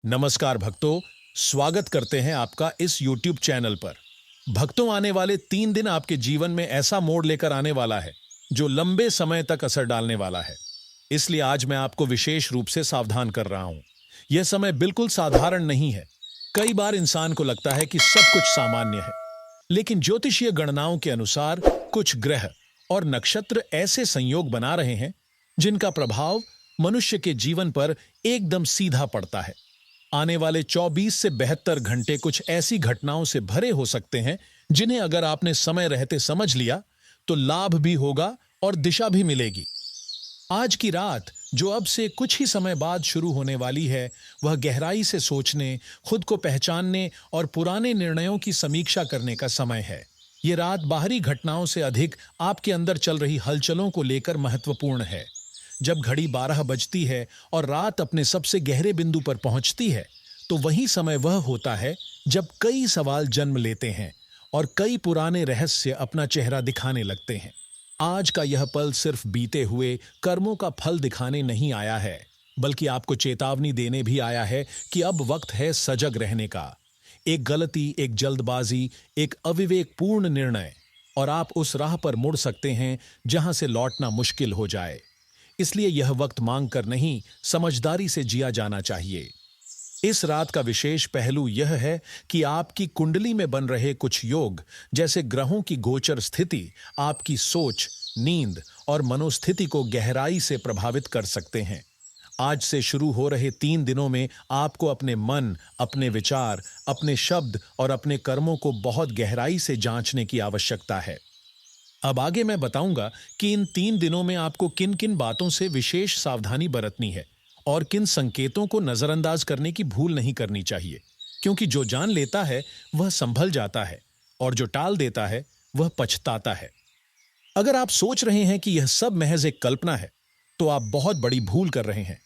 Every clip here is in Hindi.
नमस्कार भक्तों, स्वागत करते हैं आपका इस YouTube चैनल पर। भक्तों, आने वाले 3 दिन आपके जीवन में ऐसा मोड़ लेकर आने वाला है जो लंबे समय तक असर डालने वाला है। इसलिए आज मैं आपको विशेष रूप से सावधान कर रहा हूं। यह समय बिल्कुल साधारण नहीं है। कई बार इंसान को लगता है कि सब कुछ सामान्य है, लेकिन ज्योतिषीय गणनाओं के अनुसार कुछ ग्रह और नक्षत्र ऐसे संयोग बना रहे हैं जिनका प्रभाव मनुष्य के जीवन पर एकदम सीधा पड़ता है। आने वाले 24 से 72 घंटे कुछ ऐसी घटनाओं से भरे हो सकते हैं जिन्हें अगर आपने समय रहते समझ लिया तो लाभ भी होगा और दिशा भी मिलेगी। आज की रात जो अब से कुछ ही समय बाद शुरू होने वाली है, वह गहराई से सोचने, खुद को पहचानने और पुराने निर्णयों की समीक्षा करने का समय है। ये रात बाहरी घटनाओं से अधिक आपके अंदर चल रही हलचलों को लेकर महत्वपूर्ण है। जब घड़ी 12 बजती है और रात अपने सबसे गहरे बिंदु पर पहुंचती है, तो वही समय वह होता है जब कई सवाल जन्म लेते हैं और कई पुराने रहस्य अपना चेहरा दिखाने लगते हैं। आज का यह पल सिर्फ बीते हुए कर्मों का फल दिखाने नहीं आया है, बल्कि आपको चेतावनी देने भी आया है कि अब वक्त है सजग रहने का। एक गलती, एक जल्दबाजी, एक अविवेकपूर्ण निर्णय और आप उस राह पर मुड़ सकते हैं जहां से लौटना मुश्किल हो जाए। इसलिए यह वक्त मांग कर नहीं, समझदारी से जिया जाना चाहिए। इस रात का विशेष पहलू यह है कि आपकी कुंडली में बन रहे कुछ योग, जैसे ग्रहों की गोचर स्थिति, आपकी सोच, नींद और मनोस्थिति को गहराई से प्रभावित कर सकते हैं। आज से शुरू हो रहे 3 दिनों में आपको अपने मन, अपने विचार, अपने शब्द और अपने कर्मों को बहुत गहराई से जांचने की आवश्यकता है। अब आगे मैं बताऊंगा कि इन 3 दिनों में आपको किन किन बातों से विशेष सावधानी बरतनी है और किन संकेतों को नजरअंदाज करने की भूल नहीं करनी चाहिए, क्योंकि जो जान लेता है वह संभल जाता है और जो टाल देता है वह पछताता है। अगर आप सोच रहे हैं कि यह सब महज एक कल्पना है, तो आप बहुत बड़ी भूल कर रहे हैं।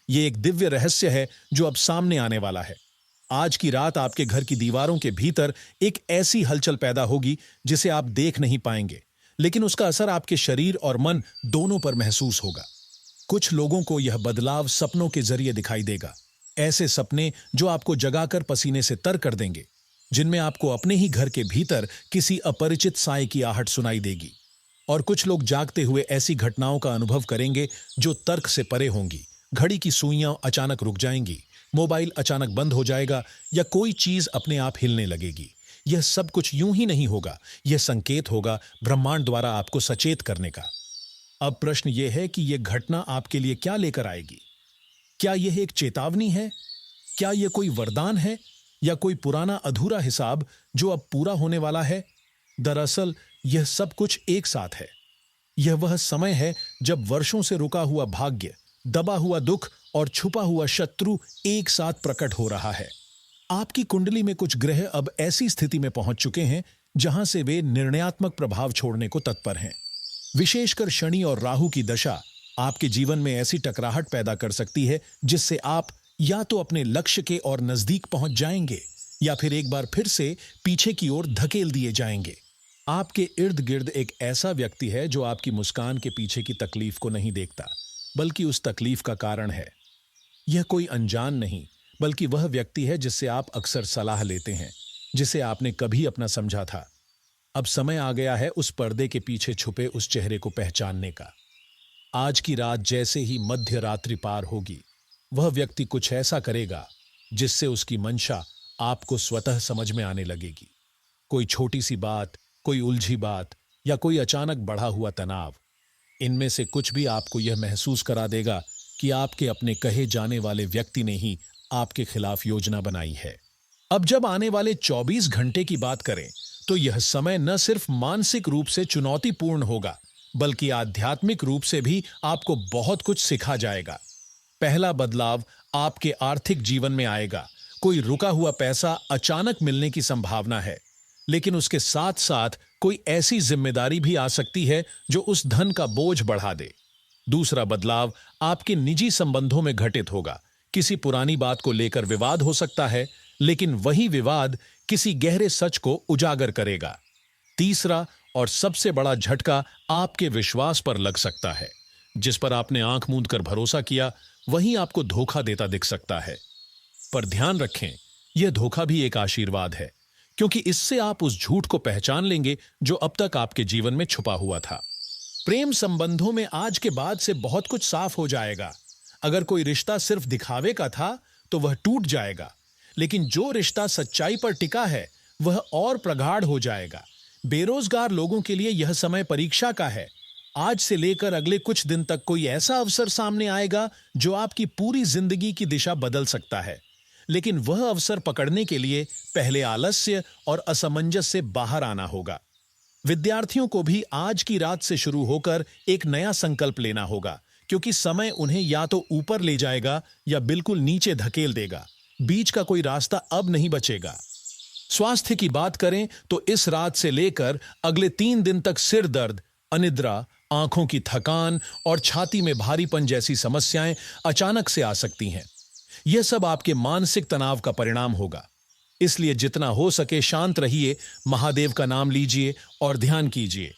यह एक दिव्य रहस्य है जो अब सामने आने वाला है। आज की रात आपके घर की दीवारों के भीतर एक ऐसी हलचल पैदा होगी जिसे आप देख नहीं पाएंगे, लेकिन उसका असर आपके शरीर और मन दोनों पर महसूस होगा। कुछ लोगों को यह बदलाव सपनों के जरिए दिखाई देगा। ऐसे सपने जो आपको जगाकर पसीने से तर कर देंगे, जिनमें आपको अपने ही घर के भीतर किसी अपरिचित साय की आहट सुनाई देगी। और कुछ लोग जागते हुए ऐसी घटनाओं का अनुभव करेंगे जो तर्क से परे होंगी। घड़ी की सुइयां अचानक रुक जाएंगी, मोबाइल अचानक बंद हो जाएगा या कोई चीज अपने आप हिलने लगेगी। यह सब कुछ यूं ही नहीं होगा, यह संकेत होगा ब्रह्मांड द्वारा आपको सचेत करने का। अब प्रश्न यह है कि यह घटना आपके लिए क्या लेकर आएगी। क्या यह एक चेतावनी है? क्या यह कोई वरदान है या कोई पुराना अधूरा हिसाब जो अब पूरा होने वाला है? दरअसल यह सब कुछ एक साथ है। यह वह समय है जब वर्षों से रुका हुआ भाग्य, दबा हुआ दुख और छुपा हुआ शत्रु एक साथ प्रकट हो रहा है। आपकी कुंडली में कुछ ग्रह अब ऐसी स्थिति में पहुंच चुके हैं जहां से वे निर्णयात्मक प्रभाव छोड़ने को तत्पर हैं। विशेषकर शनि और राहु की दशा आपके जीवन में ऐसी टकराहट पैदा कर सकती है जिससे आप या तो अपने लक्ष्य के और नजदीक पहुंच जाएंगे या फिर एक बार फिर से पीछे की ओर धकेल दिए जाएंगे। आपके इर्द गिर्द एक ऐसा व्यक्ति है जो आपकी मुस्कान के पीछे की तकलीफ को नहीं देखता, बल्कि उस तकलीफ का कारण है। यह कोई अनजान नहीं, बल्कि वह व्यक्ति है जिससे आप अक्सर सलाह लेते हैं, जिसे आपने कभी अपना समझा था। अब समय आ गया है उस पर्दे के पीछे छुपे उस चेहरे को पहचानने का। आज की रात जैसे ही मध्य रात्रि पार होगी, वह व्यक्ति कुछ ऐसा करेगा जिससे उसकी मंशा आपको स्वतः समझ में आने लगेगी। कोई छोटी सी बात, कोई उलझी बात या कोई अचानक बढ़ा हुआ तनाव, इनमें से कुछ भी आपको यह महसूस करा देगा कि आपके अपने कहे जाने वाले व्यक्ति ने ही आपके खिलाफ योजना बनाई है। अब जब आने वाले 24 घंटे की बात करें, तो यह समय न सिर्फ मानसिक रूप से चुनौतीपूर्ण होगा, बल्कि आध्यात्मिक रूप से भी आपको बहुत कुछ सिखा जाएगा। पहला बदलाव आपके आर्थिक जीवन में आएगा। कोई रुका हुआ पैसा अचानक मिलने की संभावना है, लेकिन उसके साथ साथ कोई ऐसी जिम्मेदारी भी आ सकती है जो उस धन का बोझ बढ़ा दे। दूसरा बदलाव आपके निजी संबंधों में घटित होगा। किसी पुरानी बात को लेकर विवाद हो सकता है, लेकिन वही विवाद किसी गहरे सच को उजागर करेगा। तीसरा और सबसे बड़ा झटका आपके विश्वास पर लग सकता है। जिस पर आपने आंख मूंद कर भरोसा किया, वही आपको धोखा देता दिख सकता है। पर ध्यान रखें, यह धोखा भी एक आशीर्वाद है, क्योंकि इससे आप उस झूठ को पहचान लेंगे जो अब तक आपके जीवन में छुपा हुआ था। प्रेम संबंधों में आज के बाद से बहुत कुछ साफ हो जाएगा। अगर कोई रिश्ता सिर्फ दिखावे का था तो वह टूट जाएगा, लेकिन जो रिश्ता सच्चाई पर टिका है वह और प्रगाढ़ हो जाएगा। बेरोजगार लोगों के लिए यह समय परीक्षा का है। आज से लेकर अगले कुछ दिन तक कोई ऐसा अवसर सामने आएगा जो आपकी पूरी जिंदगी की दिशा बदल सकता है, लेकिन वह अवसर पकड़ने के लिए पहले आलस्य और असमंजस से बाहर आना होगा। विद्यार्थियों को भी आज की रात से शुरू होकर एक नया संकल्प लेना होगा, क्योंकि समय उन्हें या तो ऊपर ले जाएगा या बिल्कुल नीचे धकेल देगा। बीच का कोई रास्ता अब नहीं बचेगा। स्वास्थ्य की बात करें तो इस रात से लेकर अगले 3 दिन तक सिर दर्द, अनिद्रा, आंखों की थकान और छाती में भारीपन जैसी समस्याएं अचानक से आ सकती हैं। यह सब आपके मानसिक तनाव का परिणाम होगा। इसलिए जितना हो सके शांत रहिए, महादेव का नाम लीजिए और ध्यान कीजिए।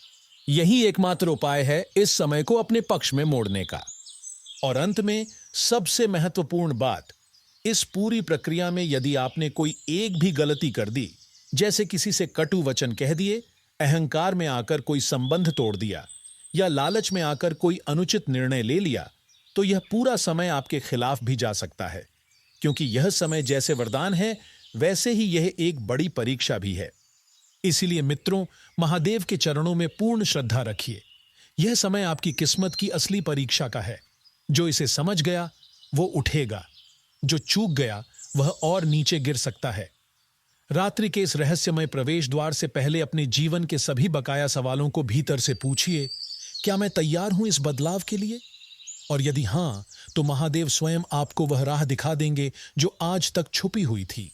यही एकमात्र उपाय है इस समय को अपने पक्ष में मोड़ने का। और अंत में सबसे महत्वपूर्ण बात, इस पूरी प्रक्रिया में यदि आपने कोई एक भी गलती कर दी, जैसे किसी से कटु वचन कह दिए, अहंकार में आकर कोई संबंध तोड़ दिया या लालच में आकर कोई अनुचित निर्णय ले लिया, तो यह पूरा समय आपके खिलाफ भी जा सकता है। क्योंकि यह समय जैसे वरदान है, वैसे ही यह एक बड़ी परीक्षा भी है। इसीलिए मित्रों, महादेव के चरणों में पूर्ण श्रद्धा रखिए। यह समय आपकी किस्मत की असली परीक्षा का है। जो इसे समझ गया वो उठेगा, जो चूक गया वह और नीचे गिर सकता है। रात्रि के इस रहस्यमय प्रवेश द्वार से पहले अपने जीवन के सभी बकाया सवालों को भीतर से पूछिए, क्या मैं तैयार हूं इस बदलाव के लिए? और यदि हां, तो महादेव स्वयं आपको वह राह दिखा देंगे जो आज तक छुपी हुई थी।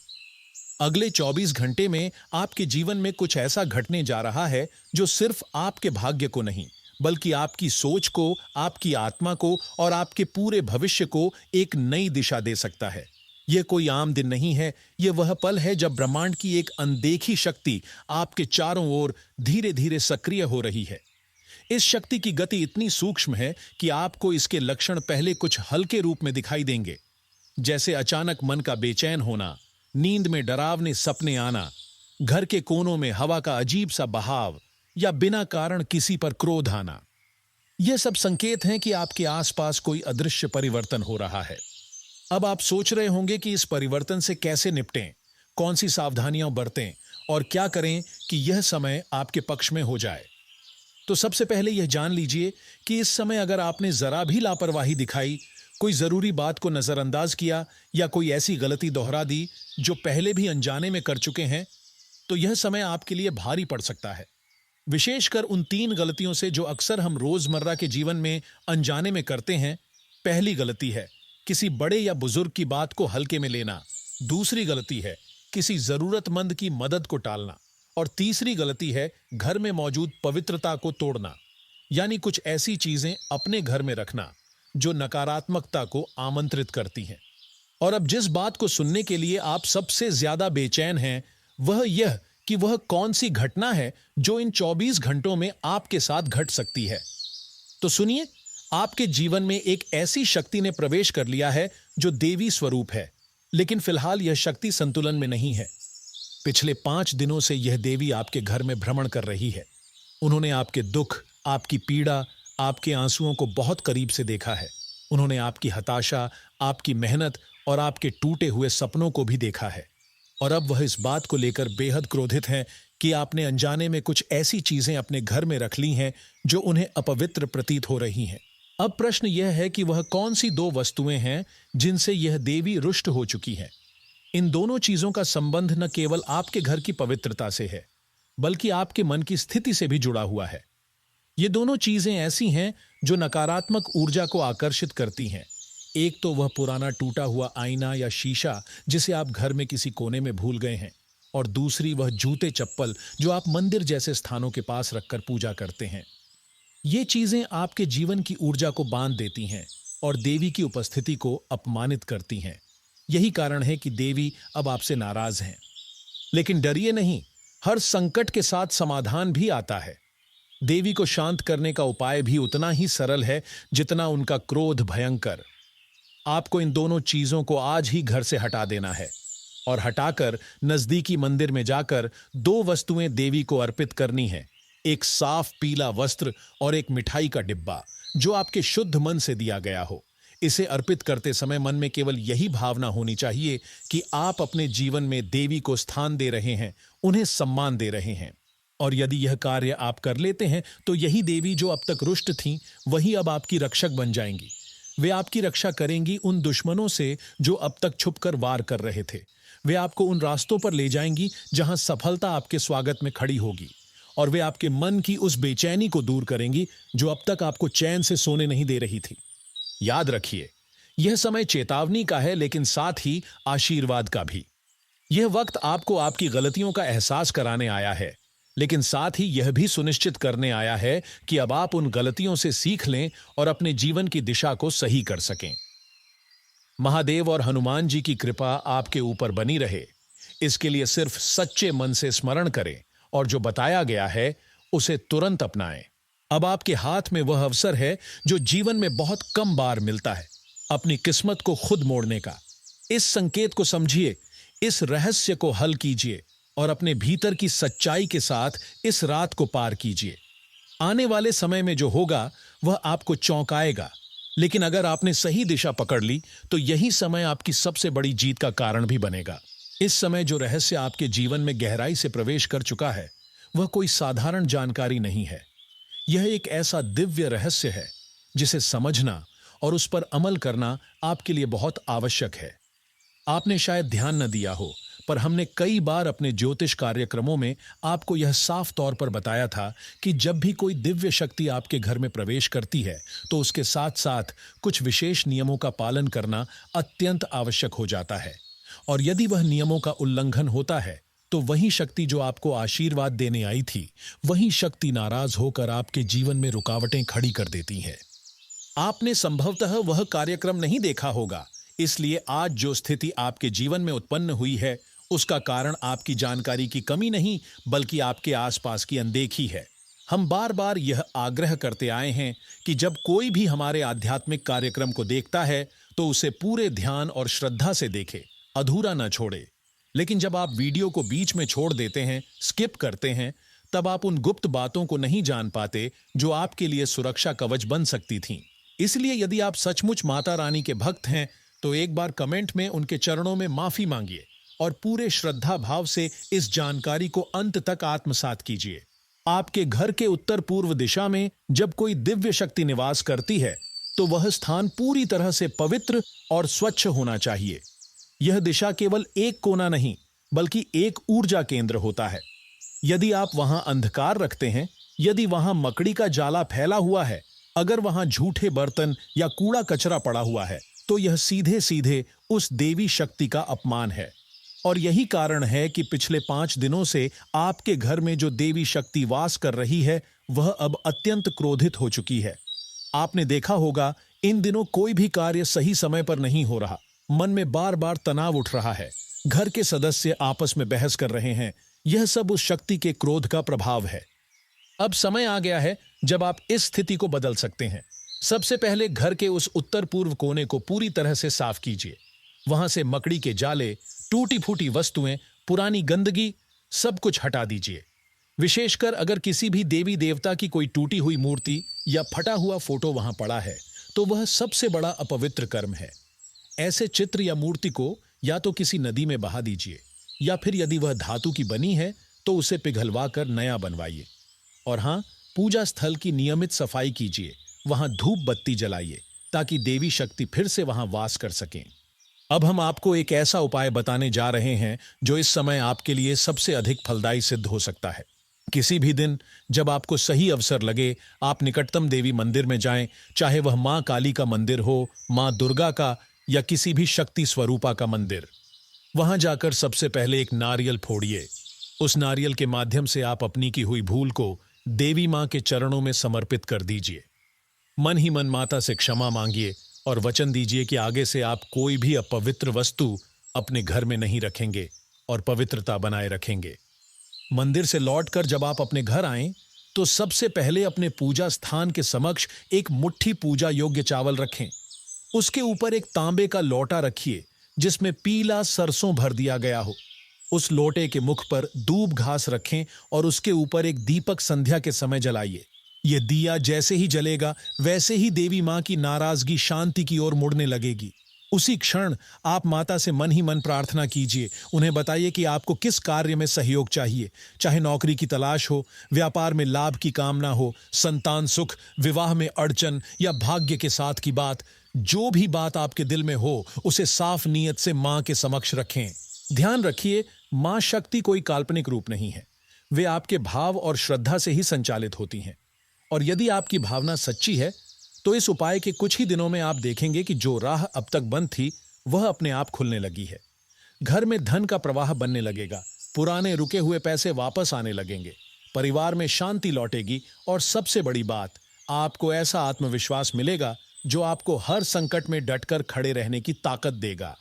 अगले 24 घंटे में आपके जीवन में कुछ ऐसा घटने जा रहा है जो सिर्फ आपके भाग्य को नहीं, बल्कि आपकी सोच को, आपकी आत्मा को और आपके पूरे भविष्य को एक नई दिशा दे सकता है। यह कोई आम दिन नहीं है, यह वह पल है जब ब्रह्मांड की एक अनदेखी शक्ति आपके चारों ओर धीरे धीरे सक्रिय हो रही है। इस शक्ति की गति इतनी सूक्ष्म है कि आपको इसके लक्षण पहले कुछ हल्के रूप में दिखाई देंगे, जैसे अचानक मन का बेचैन होना, नींद में डरावने सपने आना, घर के कोनों में हवा का अजीब सा बहाव या बिना कारण किसी पर क्रोध आना। यह सब संकेत हैं कि आपके आसपास कोई अदृश्य परिवर्तन हो रहा है। अब आप सोच रहे होंगे कि इस परिवर्तन से कैसे निपटें, कौन सी सावधानियां बरतें और क्या करें कि यह समय आपके पक्ष में हो जाए। तो सबसे पहले यह जान लीजिए कि इस समय अगर आपने जरा भी लापरवाही दिखाई, कोई जरूरी बात को नजरअंदाज किया या कोई ऐसी गलती दोहरा दी जो पहले भी अनजाने में कर चुके हैं, तो यह समय आपके लिए भारी पड़ सकता है। विशेषकर उन 3 गलतियों से जो अक्सर हम रोजमर्रा के जीवन में अनजाने में करते हैं। पहली गलती है किसी बड़े या बुजुर्ग की बात को हल्के में लेना। दूसरी गलती है किसी जरूरतमंद की मदद को टालना। और तीसरी गलती है घर में मौजूद पवित्रता को तोड़ना, यानी कुछ ऐसी चीजें अपने घर में रखना जो नकारात्मकता को आमंत्रित करती हैं। और अब जिस बात को सुनने के लिए आप सबसे ज्यादा बेचैन हैं, वह यह कि वह कौन सी घटना है जो इन 24 घंटों में आपके साथ घट सकती है। तो सुनिए, आपके जीवन में एक ऐसी शक्ति ने प्रवेश कर लिया है जो देवी स्वरूप है, लेकिन फिलहाल यह शक्ति संतुलन में नहीं है। पिछले 5 दिनों से यह देवी आपके घर में भ्रमण कर रही है। उन्होंने आपके दुख, आपकी पीड़ा, आपके आंसुओं को बहुत करीब से देखा है। उन्होंने आपकी हताशा, आपकी मेहनत और आपके टूटे हुए सपनों को भी देखा है। और अब वह इस बात को लेकर बेहद क्रोधित हैं कि आपने अनजाने में कुछ ऐसी चीजें अपने घर में रख ली हैं जो उन्हें अपवित्र प्रतीत हो रही हैं। अब प्रश्न यह है कि वह कौन सी 2 वस्तुएं हैं जिनसे यह देवी रुष्ट हो चुकी है। इन दोनों चीजों का संबंध न केवल आपके घर की पवित्रता से है, बल्कि आपके मन की स्थिति से भी जुड़ा हुआ है। ये दोनों चीजें ऐसी हैं जो नकारात्मक ऊर्जा को आकर्षित करती हैं। एक तो वह पुराना टूटा हुआ आईना या शीशा जिसे आप घर में किसी कोने में भूल गए हैं, और दूसरी वह जूते चप्पल जो आप मंदिर जैसे स्थानों के पास रखकर पूजा करते हैं। ये चीजें आपके जीवन की ऊर्जा को बांध देती हैं और देवी की उपस्थिति को अपमानित करती हैं। यही कारण है कि देवी अब आपसे नाराज हैं। लेकिन डरिए नहीं, हर संकट के साथ समाधान भी आता है। देवी को शांत करने का उपाय भी उतना ही सरल है जितना उनका क्रोध भयंकर। आपको इन दोनों चीजों को आज ही घर से हटा देना है और हटाकर नजदीकी मंदिर में जाकर दो वस्तुएं देवी को अर्पित करनी है। एक साफ पीला वस्त्र और एक मिठाई का डिब्बा जो आपके शुद्ध मन से दिया गया हो। इसे अर्पित करते समय मन में केवल यही भावना होनी चाहिए कि आप अपने जीवन में देवी को स्थान दे रहे हैं, उन्हें सम्मान दे रहे हैं। और यदि यह कार्य आप कर लेते हैं तो यही देवी जो अब तक रुष्ट थीं, वही अब आपकी रक्षक बन जाएंगी। वे आपकी रक्षा करेंगी उन दुश्मनों से जो अब तक छुपकर वार कर रहे थे। वे आपको उन रास्तों पर ले जाएंगी जहां सफलता आपके स्वागत में खड़ी होगी, और वे आपके मन की उस बेचैनी को दूर करेंगी जो अब तक आपको चैन से सोने नहीं दे रही थी। याद रखिए, यह समय चेतावनी का है, लेकिन साथ ही आशीर्वाद का भी। यह वक्त आपको आपकी गलतियों का एहसास कराने आया है, लेकिन साथ ही यह भी सुनिश्चित करने आया है कि अब आप उन गलतियों से सीख लें और अपने जीवन की दिशा को सही कर सकें। महादेव और हनुमान जी की कृपा आपके ऊपर बनी रहे, इसके लिए सिर्फ सच्चे मन से स्मरण करें और जो बताया गया है उसे तुरंत अपनाएं। अब आपके हाथ में वह अवसर है जो जीवन में बहुत कम बार मिलता है, अपनी किस्मत को खुद मोड़ने का। इस संकेत को समझिए, इस रहस्य को हल कीजिए और अपने भीतर की सच्चाई के साथ इस रात को पार कीजिए। आने वाले समय में जो होगा वह आपको चौंकाएगा, लेकिन अगर आपने सही दिशा पकड़ ली तो यही समय आपकी सबसे बड़ी जीत का कारण भी बनेगा। इस समय जो रहस्य आपके जीवन में गहराई से प्रवेश कर चुका है वह कोई साधारण जानकारी नहीं है। यह एक ऐसा दिव्य रहस्य है जिसे समझना और उस पर अमल करना आपके लिए बहुत आवश्यक है। आपने शायद ध्यान न दिया हो, पर हमने कई बार अपने ज्योतिष कार्यक्रमों में आपको यह साफ तौर पर बताया था कि जब भी कोई दिव्य शक्ति आपके घर में प्रवेश करती है तो उसके साथ साथ कुछ विशेष नियमों का पालन करना अत्यंत आवश्यक हो जाता है। और यदि वह नियमों का उल्लंघन होता है तो वही शक्ति जो आपको आशीर्वाद देने आई थी, वही शक्ति नाराज होकर आपके जीवन में रुकावटें खड़ी कर देती है। आपने संभवतः वह कार्यक्रम नहीं देखा होगा, इसलिए आज जो स्थिति आपके जीवन में उत्पन्न हुई है उसका कारण आपकी जानकारी की कमी नहीं, बल्कि आपके आसपास की अनदेखी है। हम बार बार यह आग्रह करते आए हैं कि जब कोई भी हमारे आध्यात्मिक कार्यक्रम को देखता है तो उसे पूरे ध्यान और श्रद्धा से देखे, अधूरा न छोड़े। लेकिन जब आप वीडियो को बीच में छोड़ देते हैं, स्किप करते हैं, तब आप उन गुप्त बातों को नहीं जान पाते जो आपके लिए सुरक्षा कवच बन सकती थीं। इसलिए यदि आप सचमुच माता रानी के भक्त हैं तो एक बार कमेंट में उनके चरणों में माफी मांगिए और पूरे श्रद्धा भाव से इस जानकारी को अंत तक आत्मसात कीजिए। आपके घर के उत्तर पूर्व दिशा में जब कोई दिव्य शक्ति निवास करती है तो वह स्थान पूरी तरह से पवित्र और स्वच्छ होना चाहिए। यह दिशा केवल एक कोना नहीं, बल्कि एक ऊर्जा केंद्र होता है। यदि आप वहां अंधकार रखते हैं, यदि वहां मकड़ी का जाला फैला हुआ है, अगर वहां झूठे बर्तन या कूड़ा कचरा पड़ा हुआ है, तो यह सीधे सीधे उस देवी शक्ति का अपमान है। और यही कारण है कि पिछले 5 दिनों से आपके घर में जो देवी शक्ति वास कर रही है वह अब अत्यंत क्रोधित हो चुकी है। आपने देखा होगा, इन दिनों कोई भी कार्य सही समय पर नहीं हो रहा, मन में बार बार तनाव उठ रहा है, घर के सदस्य आपस में बहस कर रहे हैं। यह सब उस शक्ति के क्रोध का प्रभाव है। अब समय आ गया है जब आप इस स्थिति को बदल सकते हैं। सबसे पहले घर के उस उत्तर पूर्व कोने को पूरी तरह से साफ कीजिए। वहां से मकड़ी के जाले, टूटी फूटी वस्तुएं, पुरानी गंदगी, सब कुछ हटा दीजिए। विशेषकर अगर किसी भी देवी देवता की कोई टूटी हुई मूर्ति या फटा हुआ फोटो वहां पड़ा है तो वह सबसे बड़ा अपवित्र कर्म है। ऐसे चित्र या मूर्ति को या तो किसी नदी में बहा दीजिए, या फिर यदि वह धातु की बनी है तो उसे पिघलवा कर नया बनवाइए। और हां, पूजा स्थल की नियमित सफाई कीजिए, वहां धूप बत्ती जलाइए ताकि देवी शक्ति फिर से वहां वास कर सकें। अब हम आपको एक ऐसा उपाय बताने जा रहे हैं जो इस समय आपके लिए सबसे अधिक फलदायी सिद्ध हो सकता है। किसी भी दिन जब आपको सही अवसर लगे, आप निकटतम देवी मंदिर में जाएं, चाहे वह मां काली का मंदिर हो, मां दुर्गा का, या किसी भी शक्ति स्वरूपा का मंदिर। वहां जाकर सबसे पहले एक नारियल फोड़िए। उस नारियल के माध्यम से आप अपनी की हुई भूल को देवी मां के चरणों में समर्पित कर दीजिए। मन ही मन माता से क्षमा मांगिए और वचन दीजिए कि आगे से आप कोई भी अपवित्र वस्तु अपने घर में नहीं रखेंगे और पवित्रता बनाए रखेंगे। मंदिर से लौटकर जब आप अपने घर आएं तो सबसे पहले अपने पूजा स्थान के समक्ष एक मुट्ठी पूजा योग्य चावल रखें। उसके ऊपर एक तांबे का लोटा रखिए जिसमें पीला सरसों भर दिया गया हो। उस लोटे के मुख पर दूब घास रखें और उसके ऊपर एक दीपक संध्या के समय जलाइए। यह दिया जैसे ही जलेगा वैसे ही देवी मां की नाराजगी शांति की ओर मुड़ने लगेगी। उसी क्षण आप माता से मन ही मन प्रार्थना कीजिए। उन्हें बताइए कि आपको किस कार्य में सहयोग चाहिए, चाहे नौकरी की तलाश हो, व्यापार में लाभ की कामना हो, संतान सुख, विवाह में अड़चन या भाग्य के साथ की बात। जो भी बात आपके दिल में हो उसे साफ नीयत से मां के समक्ष रखें। ध्यान रखिए, मां शक्ति कोई काल्पनिक रूप नहीं है। वे आपके भाव और श्रद्धा से ही संचालित होती हैं। और यदि आपकी भावना सच्ची है तो इस उपाय के कुछ ही दिनों में आप देखेंगे कि जो राह अब तक बंद थी वह अपने आप खुलने लगी है। घर में धन का प्रवाह बनने लगेगा, पुराने रुके हुए पैसे वापस आने लगेंगे, परिवार में शांति लौटेगी और सबसे बड़ी बात, आपको ऐसा आत्मविश्वास मिलेगा जो आपको हर संकट में डटकर खड़े रहने की ताकत देगा।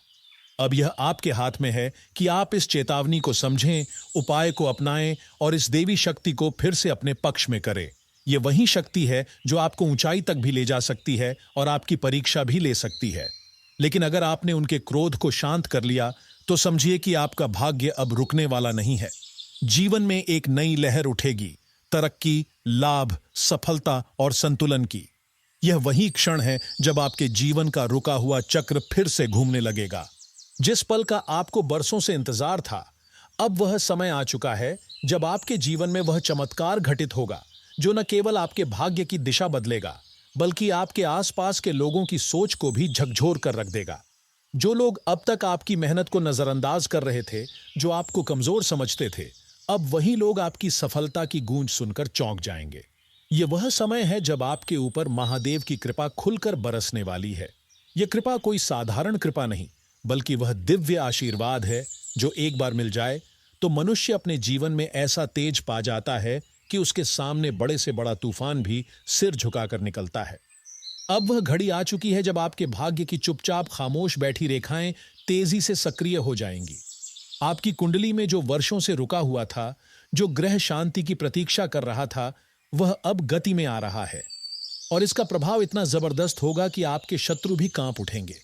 अब यह आपके हाथ में है कि आप इस चेतावनी को समझें, उपाय को अपनाएं और इस देवी शक्ति को फिर से अपने पक्ष में करें। यह वही शक्ति है जो आपको ऊंचाई तक भी ले जा सकती है और आपकी परीक्षा भी ले सकती है। लेकिन अगर आपने उनके क्रोध को शांत कर लिया तो समझिए कि आपका भाग्य अब रुकने वाला नहीं है। जीवन में एक नई लहर उठेगी, तरक्की, लाभ, सफलता और संतुलन की। यह वही क्षण है जब आपके जीवन का रुका हुआ चक्र फिर से घूमने लगेगा। जिस पल का आपको बरसों से इंतजार था, अब वह समय आ चुका है जब आपके जीवन में वह चमत्कार घटित होगा जो न केवल आपके भाग्य की दिशा बदलेगा बल्कि आपके आसपास के लोगों की सोच को भी झकझोर कर रख देगा। जो लोग अब तक आपकी मेहनत को नजरअंदाज कर रहे थे, जो आपको कमजोर समझते थे, अब वही लोग आपकी सफलता की गूंज सुनकर चौंक जाएंगे। यह वह समय है जब आपके ऊपर महादेव की कृपा खुलकर बरसने वाली है। यह कृपा कोई साधारण कृपा नहीं बल्कि वह दिव्य आशीर्वाद है जो एक बार मिल जाए तो मनुष्य अपने जीवन में ऐसा तेज पा जाता है कि उसके सामने बड़े से बड़ा तूफान भी सिर झुकाकर निकलता है। अब वह घड़ी आ चुकी है जब आपके भाग्य की चुपचाप खामोश बैठी रेखाएं तेजी से सक्रिय हो जाएंगी। आपकी कुंडली में जो वर्षों से रुका हुआ था, जो ग्रह शांति की प्रतीक्षा कर रहा था, वह अब गति में आ रहा है और इसका प्रभाव इतना जबरदस्त होगा कि आपके शत्रु भी कांप उठेंगे।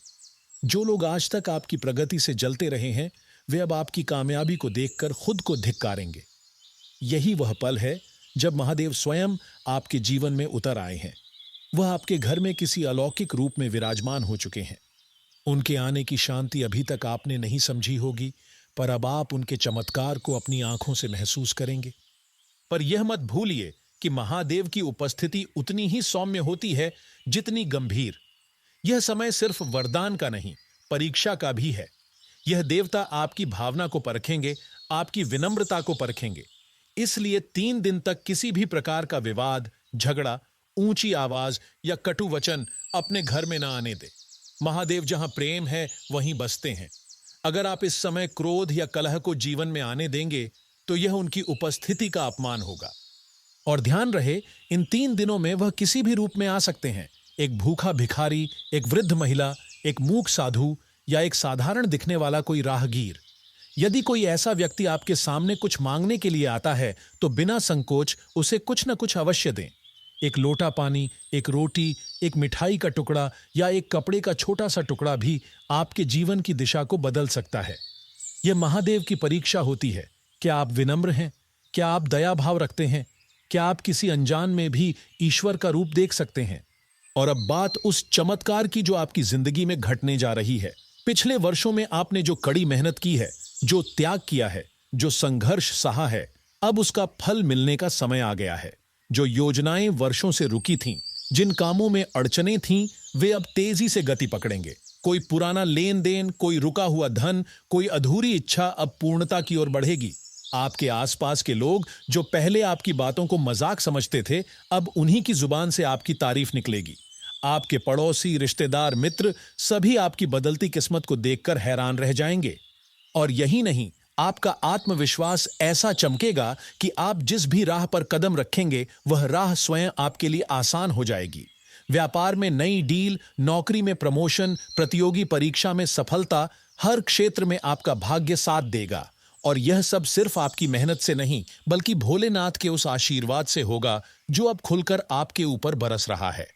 जो लोग आज तक आपकी प्रगति से जलते रहे हैं, वे अब आपकी कामयाबी को देखकर खुद को धिक्कारेंगे। यही वह पल है जब महादेव स्वयं आपके जीवन में उतर आए हैं। वह आपके घर में किसी अलौकिक रूप में विराजमान हो चुके हैं। उनके आने की शांति अभी तक आपने नहीं समझी होगी, पर अब आप उनके चमत्कार को अपनी आंखों से महसूस करेंगे। पर यह मत भूलिए कि महादेव की उपस्थिति उतनी ही सौम्य होती है जितनी गंभीर। यह समय सिर्फ वरदान का नहीं, परीक्षा का भी है। यह देवता आपकी भावना को परखेंगे, आपकी विनम्रता को परखेंगे। इसलिए 3 दिन तक किसी भी प्रकार का विवाद, झगड़ा, ऊंची आवाज या कटु वचन अपने घर में न आने दे। महादेव जहां प्रेम है वहीं बसते हैं। अगर आप इस समय क्रोध या कलह को जीवन में आने देंगे तो यह उनकी उपस्थिति का अपमान होगा। और ध्यान रहे, इन 3 दिनों में वह किसी भी रूप में आ सकते हैं। एक भूखा भिखारी, एक वृद्ध महिला, एक मूक साधु या एक साधारण दिखने वाला कोई राहगीर। यदि कोई ऐसा व्यक्ति आपके सामने कुछ मांगने के लिए आता है तो बिना संकोच उसे कुछ न कुछ अवश्य दें। एक लोटा पानी, एक रोटी, एक मिठाई का टुकड़ा या एक कपड़े का छोटा सा टुकड़ा भी आपके जीवन की दिशा को बदल सकता है। यह महादेव की परीक्षा होती है। क्या आप विनम्र हैं? क्या आप दया भाव रखते हैं? क्या आप किसी अनजान में भी ईश्वर का रूप देख सकते हैं? और अब बात उस चमत्कार की जो आपकी जिंदगी में घटने जा रही है। पिछले वर्षों में आपने जो कड़ी मेहनत की है, जो त्याग किया है, जो संघर्ष सहा है, अब उसका फल मिलने का समय आ गया है। जो योजनाएं वर्षों से रुकी थीं, जिन कामों में अड़चनें थीं, वे अब तेजी से गति पकड़ेंगे। कोई पुराना लेन देन, कोई रुका हुआ धन, कोई अधूरी इच्छा अब पूर्णता की ओर बढ़ेगी। आपके आसपास के लोग जो पहले आपकी बातों को मजाक समझते थे, अब उन्हीं की जुबान से आपकी तारीफ निकलेगी। आपके पड़ोसी, रिश्तेदार, मित्र सभी आपकी बदलती किस्मत को देखकर हैरान रह जाएंगे। और यही नहीं, आपका आत्मविश्वास ऐसा चमकेगा कि आप जिस भी राह पर कदम रखेंगे वह राह स्वयं आपके लिए आसान हो जाएगी। व्यापार में नई डील, नौकरी में प्रमोशन, प्रतियोगी परीक्षा में सफलता, हर क्षेत्र में आपका भाग्य साथ देगा। और यह सब सिर्फ आपकी मेहनत से नहीं बल्कि भोलेनाथ के उस आशीर्वाद से होगा जो अब खुलकर आपके ऊपर बरस रहा है।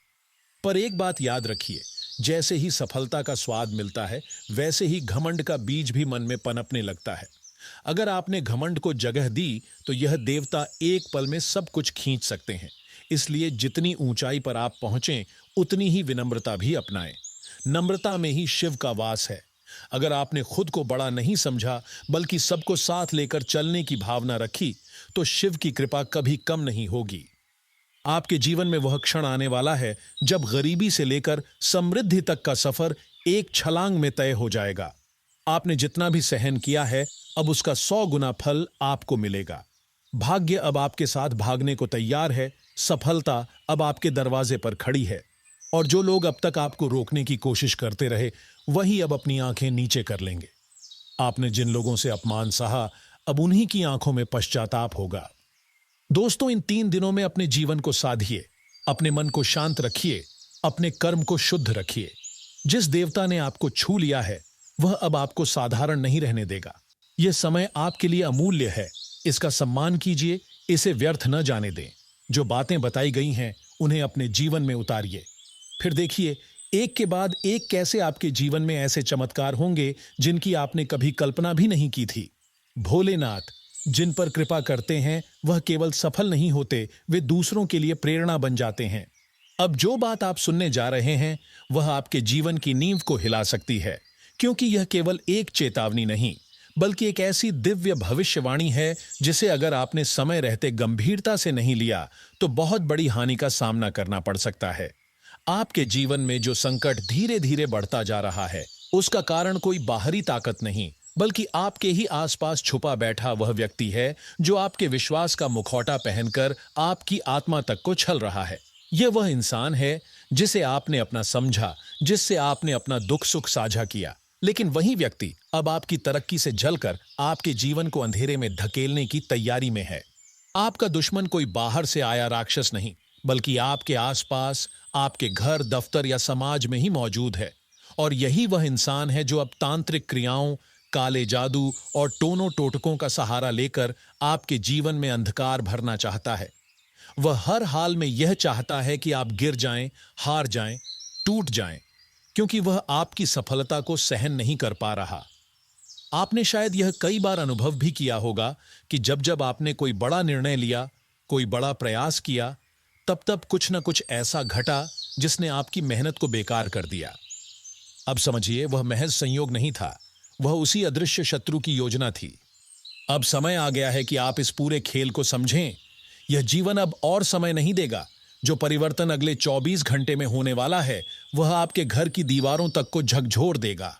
पर एक बात याद रखिए, जैसे ही सफलता का स्वाद मिलता है, वैसे ही घमंड का बीज भी मन में पनपने लगता है। अगर आपने घमंड को जगह दी, तो यह देवता एक पल में सब कुछ खींच सकते हैं। इसलिए जितनी ऊंचाई पर आप पहुंचें, उतनी ही विनम्रता भी अपनाएं। नम्रता में ही शिव का वास है। अगर आपने खुद को बड़ा नहीं समझा, बल्कि सबको साथ लेकर चलने की भावना रखी, तो शिव की कृपा कभी कम नहीं होगी। आपके जीवन में वह क्षण आने वाला है जब गरीबी से लेकर समृद्धि तक का सफर एक छलांग में तय हो जाएगा। आपने जितना भी सहन किया है, अब उसका 100 गुना फल आपको मिलेगा। भाग्य अब आपके साथ भागने को तैयार है। सफलता अब आपके दरवाजे पर खड़ी है। और जो लोग अब तक आपको रोकने की कोशिश करते रहे, वही अब अपनी आंखें नीचे कर लेंगे। आपने जिन लोगों से अपमान सहा, अब उन्हीं की आंखों में पश्चाताप होगा। दोस्तों, इन 3 दिनों में अपने जीवन को साधिए, अपने मन को शांत रखिए, अपने कर्म को शुद्ध रखिए। जिस देवता ने आपको छू लिया है, वह अब आपको साधारण नहीं रहने देगा। यह समय आपके लिए अमूल्य है। इसका सम्मान कीजिए, इसे व्यर्थ न जाने दें। जो बातें बताई गई हैं, उन्हें अपने जीवन में उतारिए। फिर देखिए, एक के बाद एक कैसे आपके जीवन में ऐसे चमत्कार होंगे जिनकी आपने कभी कल्पना भी नहीं की थी। भोलेनाथ जिन पर कृपा करते हैं, वह केवल सफल नहीं होते, वे दूसरों के लिए प्रेरणा बन जाते हैं। अब जो बात आप सुनने जा रहे हैं, वह आपके जीवन की नींव को हिला सकती है, क्योंकि यह केवल एक चेतावनी नहीं, बल्कि एक ऐसी दिव्य भविष्यवाणी है जिसे अगर आपने समय रहते गंभीरता से नहीं लिया, तो बहुत बड़ी हानि का सामना करना पड़ सकता है। आपके जीवन में जो संकट धीरे धीरे बढ़ता जा रहा है, उसका कारण कोई बाहरी ताकत नहीं, बल्कि आपके ही आसपास छुपा बैठा वह व्यक्ति है जो आपके विश्वास का मुखौटा पहनकर आपकी आत्मा तक को छल रहा है। यह वह इंसान है जिसे आपने अपना समझा, जिससे आपने अपना दुख सुख साझा किया, लेकिन वही व्यक्ति अब आपकी तरक्की से जलकर आपके जीवन को अंधेरे में धकेलने की तैयारी में है। आपका दुश्मन कोई बाहर से आया राक्षस नहीं, बल्कि आपके आसपास, आपके घर, दफ्तर या समाज में ही मौजूद है। और यही वह इंसान है जो अब तांत्रिक क्रियाओं, काले जादू और टोनों टोटकों का सहारा लेकर आपके जीवन में अंधकार भरना चाहता है। वह हर हाल में यह चाहता है कि आप गिर जाएं, हार जाएं, टूट जाएं, क्योंकि वह आपकी सफलता को सहन नहीं कर पा रहा। आपने शायद यह कई बार अनुभव भी किया होगा कि जब जब आपने कोई बड़ा निर्णय लिया, कोई बड़ा प्रयास किया, तब तब कुछ न कुछ ऐसा घटा जिसने आपकी मेहनत को बेकार कर दिया। अब समझिए, वह महज संयोग नहीं था, वह उसी अदृश्य शत्रु की योजना थी। अब समय आ गया है कि आप इस पूरे खेल को समझें। यह जीवन अब और समय नहीं देगा। जो परिवर्तन अगले 24 घंटे में होने वाला है, वह आपके घर की दीवारों तक को झकझोर देगा।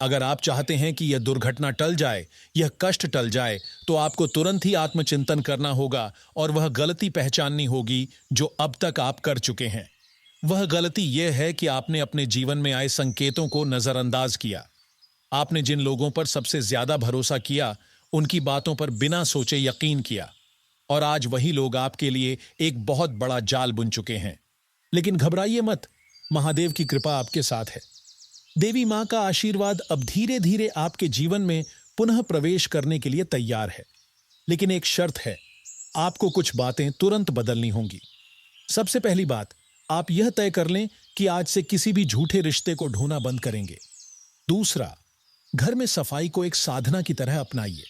अगर आप चाहते हैं कि यह दुर्घटना टल जाए, यह कष्ट टल जाए, तो आपको तुरंत ही आत्मचिंतन करना होगा और वह गलती पहचाननी होगी जो अब तक आप कर चुके हैं। वह गलती यह है कि आपने अपने जीवन में आए संकेतों को नजरअंदाज किया। आपने जिन लोगों पर सबसे ज्यादा भरोसा किया, उनकी बातों पर बिना सोचे यकीन किया, और आज वही लोग आपके लिए एक बहुत बड़ा जाल बुन चुके हैं। लेकिन घबराइए मत, महादेव की कृपा आपके साथ है। देवी मां का आशीर्वाद अब धीरे धीरे आपके जीवन में पुनः प्रवेश करने के लिए तैयार है। लेकिन एक शर्त है, आपको कुछ बातें तुरंत बदलनी होंगी। सबसे पहली बात, आप यह तय कर लें कि आज से किसी भी झूठे रिश्ते को ढूंढना बंद करेंगे। दूसरा, घर में सफाई को एक साधना की तरह अपनाइए।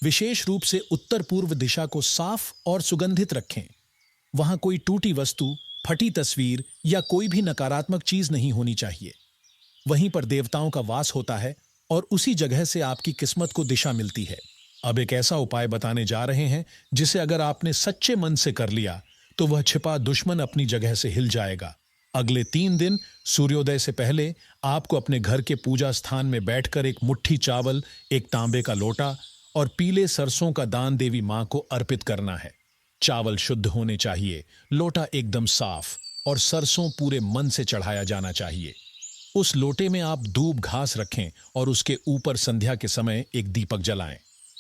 विशेष रूप से उत्तर पूर्व दिशा को साफ और सुगंधित रखें। वहां कोई टूटी वस्तु, फटी तस्वीर या कोई भी नकारात्मक चीज नहीं होनी चाहिए। वहीं पर देवताओं का वास होता है और उसी जगह से आपकी किस्मत को दिशा मिलती है। अब एक ऐसा उपाय बताने जा रहे हैं जिसे अगर आपने सच्चे मन से कर लिया, तो वह छिपा दुश्मन अपनी जगह से हिल जाएगा। अगले 3 दिन सूर्योदय से पहले आपको अपने घर के पूजा स्थान में बैठकर एक मुट्ठी चावल, एक तांबे का लोटा और पीले सरसों का दान देवी मां को अर्पित करना है। चावल शुद्ध होने चाहिए, लोटा एकदम साफ और सरसों पूरे मन से चढ़ाया जाना चाहिए। उस लोटे में आप दूब घास रखें और उसके ऊपर संध्या के समय एक दीपक जलाएं।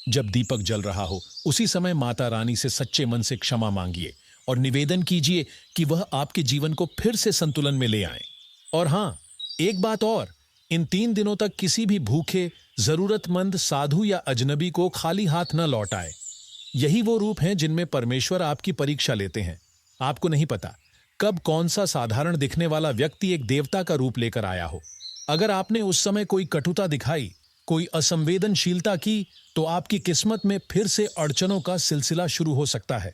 जब दीपक जल रहा हो, उसी समय माता रानी से सच्चे मन से क्षमा मांगिए और निवेदन कीजिए कि वह आपके जीवन को फिर से संतुलन में ले आए। और हां, एक बात और, इन 3 दिनों तक किसी भी भूखे, जरूरतमंद, साधु या अजनबी को खाली हाथ न लौटाए। यही वो रूप हैं जिनमें परमेश्वर आपकी परीक्षा लेते हैं। आपको नहीं पता, कब कौन सा साधारण दिखने वाला व्यक्ति एक देवता का रूप लेकर आया हो। अगर आपने उस समय कोई कटुता दिखाई, कोई असंवेदनशीलता की, तो आपकी किस्मत में फिर से अड़चनों का सिलसिला शुरू हो सकता है।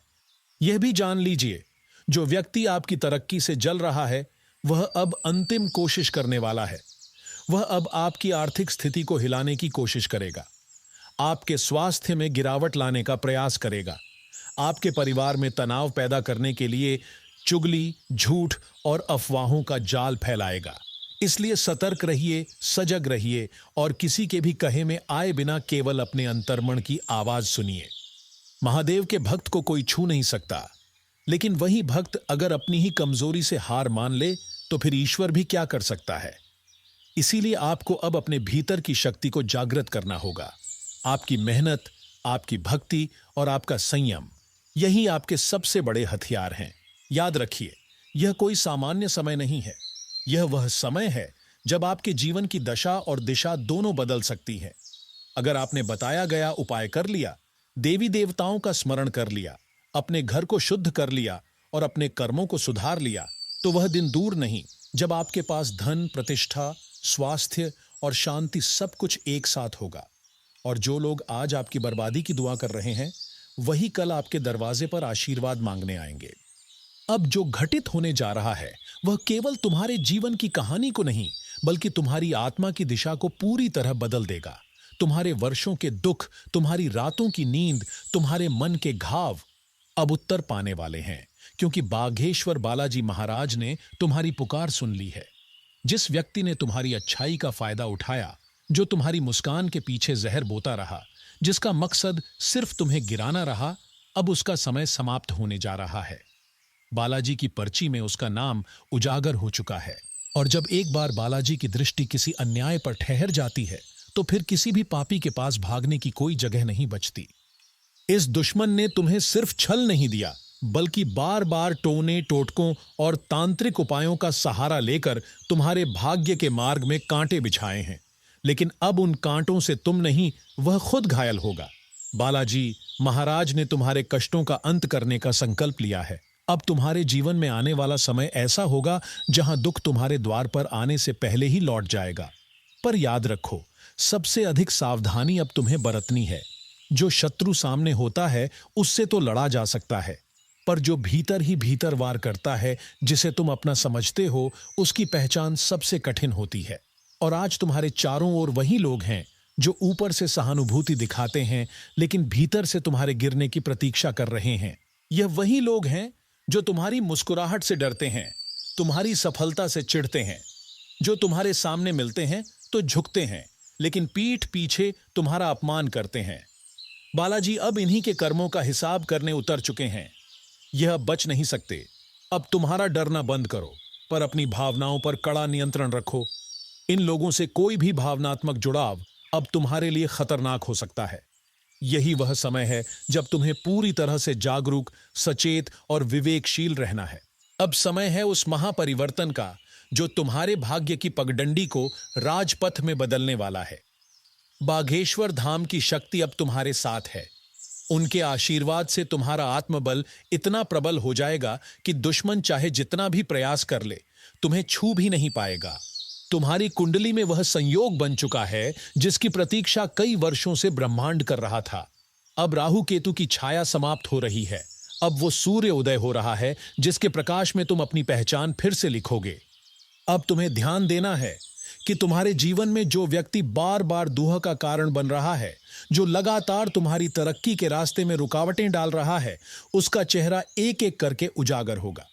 यह भी जान लीजिए, जो व्यक्ति आपकी तरक्की से जल रहा है, वह अब अंतिम कोशिश करने वाला है। वह अब आपकी आर्थिक स्थिति को हिलाने की कोशिश करेगा, आपके स्वास्थ्य में गिरावट लाने का प्रयास करेगा, आपके परिवार में तनाव पैदा करने के लिए चुगली, झूठ और अफवाहों का जाल फैलाएगा। इसलिए सतर्क रहिए, सजग रहिए और किसी के भी कहे में आए बिना केवल अपने अंतर्मन की आवाज सुनिए। महादेव के भक्त को कोई छू नहीं सकता, लेकिन वही भक्त अगर अपनी ही कमजोरी से हार मान ले तो फिर ईश्वर भी क्या कर सकता है। इसीलिए आपको अब अपने भीतर की शक्ति को जागृत करना होगा। आपकी मेहनत, आपकी भक्ति और आपका संयम, यही आपके सबसे बड़े हथियार हैं। याद रखिए, यह कोई सामान्य समय नहीं है। यह वह समय है जब आपके जीवन की दशा और दिशा दोनों बदल सकती है। अगर आपने बताया गया उपाय कर लिया, देवी देवताओं का स्मरण कर लिया, अपने घर को शुद्ध कर लिया और अपने कर्मों को सुधार लिया, तो वह दिन दूर नहीं जब आपके पास धन, प्रतिष्ठा, स्वास्थ्य और शांति सब कुछ एक साथ होगा। और जो लोग आज आपकी बर्बादी की दुआ कर रहे हैं, वही कल आपके दरवाजे पर आशीर्वाद मांगने आएंगे। अब जो घटित होने जा रहा है, वह केवल तुम्हारे जीवन की कहानी को नहीं, बल्कि तुम्हारी आत्मा की दिशा को पूरी तरह बदल देगा। तुम्हारे वर्षों के दुख, तुम्हारी रातों की नींद, तुम्हारे मन के घाव अब उत्तर पाने वाले हैं, क्योंकि बाघेश्वर बालाजी महाराज ने तुम्हारी पुकार सुन ली है। जिस व्यक्ति ने तुम्हारी अच्छाई का फायदा उठाया, जो तुम्हारी मुस्कान के पीछे जहर बोता रहा, जिसका मकसद सिर्फ तुम्हें गिराना रहा, अब उसका समय समाप्त होने जा रहा है। बालाजी की पर्ची में उसका नाम उजागर हो चुका है। और जब एक बार बालाजी की दृष्टि किसी अन्याय पर ठहर जाती है, तो फिर किसी भी पापी के पास भागने की कोई जगह नहीं बचती। इस दुश्मन ने तुम्हें सिर्फ छल नहीं दिया, बल्कि बार बार टोने, टोटकों और तांत्रिक उपायों का सहारा लेकर तुम्हारे भाग्य के मार्ग में कांटे बिछाए हैं। लेकिन अब उन कांटों से तुम नहीं, वह खुद घायल होगा। बालाजी महाराज ने तुम्हारे कष्टों का अंत करने का संकल्प लिया है। अब तुम्हारे जीवन में आने वाला समय ऐसा होगा जहां दुख तुम्हारे द्वार पर आने से पहले ही लौट जाएगा। पर याद रखो, सबसे अधिक सावधानी अब तुम्हें बरतनी है। जो शत्रु सामने होता है, उससे तो लड़ा जा सकता है, पर जो भीतर ही भीतर वार करता है, जिसे तुम अपना समझते हो, उसकी पहचान सबसे कठिन होती है। और आज तुम्हारे चारों ओर वही लोग हैं जो ऊपर से सहानुभूति दिखाते हैं, लेकिन भीतर से तुम्हारे गिरने की प्रतीक्षा कर रहे हैं। यह वही लोग हैं जो तुम्हारी मुस्कुराहट से डरते हैं, तुम्हारी सफलता से चिढ़ते हैं, जो तुम्हारे सामने मिलते हैं तो झुकते हैं, लेकिन पीठ पीछे तुम्हारा अपमान करते हैं। बालाजी अब इन्हीं के कर्मों का हिसाब करने उतर चुके हैं। यह बच नहीं सकते। अब तुम्हारा डरना बंद करो, पर अपनी भावनाओं पर कड़ा नियंत्रण रखो। इन लोगों से कोई भी भावनात्मक जुड़ाव अब तुम्हारे लिए खतरनाक हो सकता है। यही वह समय है जब तुम्हें पूरी तरह से जागरूक, सचेत और विवेकशील रहना है। अब समय है उस महापरिवर्तन का जो तुम्हारे भाग्य की पगडंडी को राजपथ में बदलने वाला है। बाघेश्वर धाम की शक्ति अब तुम्हारे साथ है। उनके आशीर्वाद से तुम्हारा आत्मबल इतना प्रबल हो जाएगा कि दुश्मन चाहे जितना भी प्रयास कर ले, तुम्हें छू भी नहीं पाएगा। तुम्हारी कुंडली में वह संयोग बन चुका है जिसकी प्रतीक्षा कई वर्षों से ब्रह्मांड कर रहा था। अब राहु केतु की छाया समाप्त हो रही है। अब वो सूर्य उदय हो रहा है जिसके प्रकाश में तुम अपनी पहचान फिर से लिखोगे। अब तुम्हें ध्यान देना है कि तुम्हारे जीवन में जो व्यक्ति बार बार दुह का कारण बन रहा है, जो लगातार तुम्हारी तरक्की के रास्ते में रुकावटें डाल रहा है, उसका चेहरा एक एक करके उजागर होगा।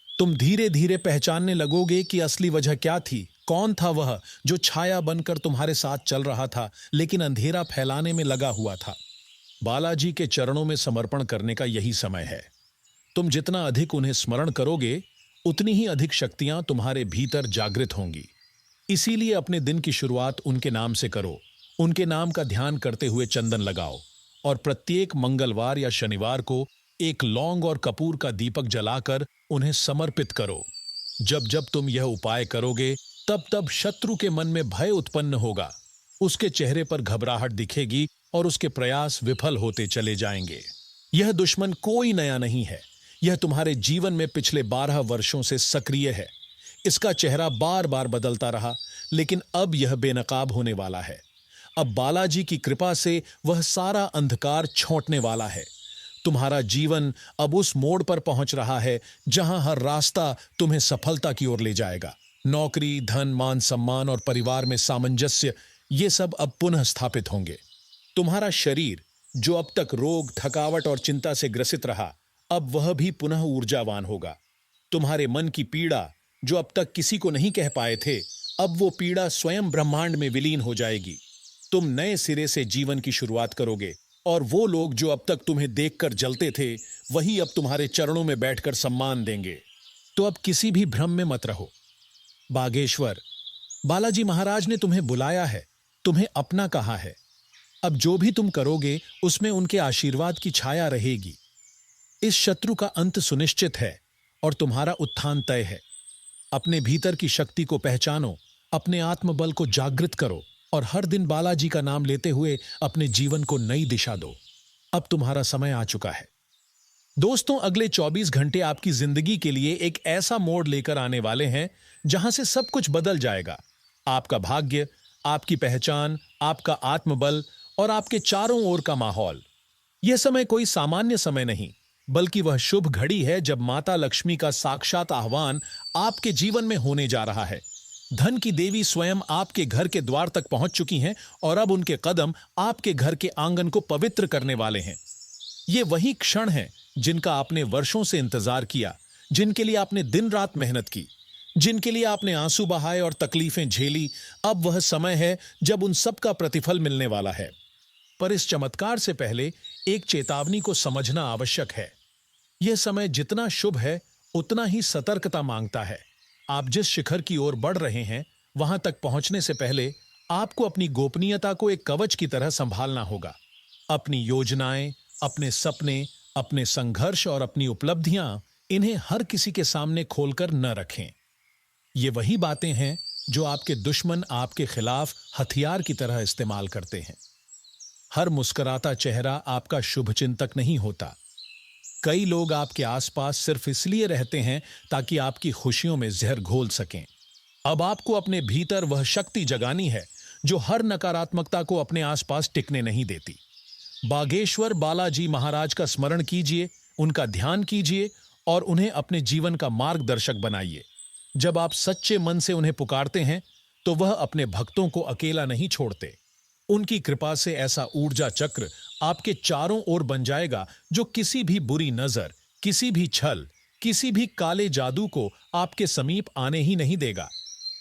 तुम धीरे धीरे पहचानने लगोगे कि असली वजह क्या थी। कौन था वह जो छाया बनकर तुम्हारे साथ चल रहा था, लेकिन अंधेरा फैलाने में लगा हुआ था। बालाजी के चरणों में समर्पण करने का यही समय है। तुम जितना अधिक उन्हें स्मरण करोगे, उतनी ही अधिक शक्तियां तुम्हारे भीतर जागृत होंगी। इसीलिए अपने दिन की शुरुआत उनके नाम से करो। उनके नाम का ध्यान करते हुए चंदन लगाओ और प्रत्येक मंगलवार या शनिवार को एक लौंग और कपूर का दीपक जलाकर उन्हें समर्पित करो। जब जब तुम यह उपाय करोगे, तब तब शत्रु के मन में भय उत्पन्न होगा, उसके चेहरे पर घबराहट दिखेगी और उसके प्रयास विफल होते चले जाएंगे। यह दुश्मन कोई नया नहीं है। यह तुम्हारे जीवन में पिछले 12 वर्षों से सक्रिय है। इसका चेहरा बार बार बदलता रहा, लेकिन अब यह बेनकाब होने वाला है। अब बालाजी की कृपा से वह सारा अंधकार छौंटने वाला है। तुम्हारा जीवन अब उस मोड़ पर पहुंच रहा है जहां हर रास्ता तुम्हें सफलता की ओर ले जाएगा। नौकरी, धन, मान सम्मान और परिवार में सामंजस्य, ये सब अब पुनः स्थापित होंगे। तुम्हारा शरीर, जो अब तक रोग, थकावट और चिंता से ग्रसित रहा, अब वह भी पुनः ऊर्जावान होगा। तुम्हारे मन की पीड़ा, जो अब तक किसी को नहीं कह पाए थे, अब वो पीड़ा स्वयं ब्रह्मांड में विलीन हो जाएगी। तुम नए सिरे से जीवन की शुरुआत करोगे और वो लोग जो अब तक तुम्हें देखकर जलते थे, वही अब तुम्हारे चरणों में बैठकर सम्मान देंगे। तो अब किसी भी भ्रम में मत रहो। बागेश्वर, बालाजी महाराज ने तुम्हें बुलाया है, तुम्हें अपना कहा है। अब जो भी तुम करोगे उसमें उनके आशीर्वाद की छाया रहेगी। इस शत्रु का अंत सुनिश्चित है और तुम्हारा उत्थान तय है। अपने भीतर की शक्ति को पहचानो, अपने आत्मबल को जागृत करो और हर दिन बालाजी का नाम लेते हुए अपने जीवन को नई दिशा दो। अब तुम्हारा समय आ चुका है। दोस्तों, अगले 24 घंटे आपकी जिंदगी के लिए एक ऐसा मोड़ लेकर आने वाले हैं जहां से सब कुछ बदल जाएगा। आपका भाग्य, आपकी पहचान, आपका आत्मबल और आपके चारों ओर का माहौल। यह समय कोई सामान्य समय नहीं, बल्कि वह शुभ घड़ी है जब माता लक्ष्मी का साक्षात आह्वान आपके जीवन में होने जा रहा है। धन की देवी स्वयं आपके घर के द्वार तक पहुंच चुकी हैं और अब उनके कदम आपके घर के आंगन को पवित्र करने वाले हैं। ये वही क्षण है जिनका आपने वर्षों से इंतजार किया, जिनके लिए आपने दिन रात मेहनत की, जिनके लिए आपने आंसू बहाए और तकलीफें झेली। अब वह समय है जब उन सब का प्रतिफल मिलने वाला है। पर इस चमत्कार से पहले एक चेतावनी को समझना आवश्यक है। यह समय जितना शुभ है, उतना ही सतर्कता मांगता है। आप जिस शिखर की ओर बढ़ रहे हैं, वहां तक पहुंचने से पहले आपको अपनी गोपनीयता को एक कवच की तरह संभालना होगा। अपनी योजनाएं, अपने सपने, अपने संघर्ष और अपनी उपलब्धियां, इन्हें हर किसी के सामने खोलकर न रखें। ये वही बातें हैं जो आपके दुश्मन आपके खिलाफ हथियार की तरह इस्तेमाल करते हैं। हर मुस्कुराता चेहरा आपका शुभचिंतक नहीं होता। कई लोग आपके आसपास सिर्फ इसलिए रहते हैं ताकि आपकी खुशियों में जहर घोल सकें। अब आपको अपने भीतर वह शक्ति जगानी है जो हर नकारात्मकता को अपने आसपास टिकने नहीं देती। बागेश्वर बालाजी महाराज का स्मरण कीजिए, उनका ध्यान कीजिए और उन्हें अपने जीवन का मार्गदर्शक बनाइए। जब आप सच्चे मन से उन्हें पुकारते हैं, तो वह अपने भक्तों को अकेला नहीं छोड़ते। उनकी कृपा से ऐसा ऊर्जा चक्र आपके चारों ओर बन जाएगा जो किसी भी बुरी नजर, किसी भी छल, किसी भी काले जादू को आपके समीप आने ही नहीं देगा।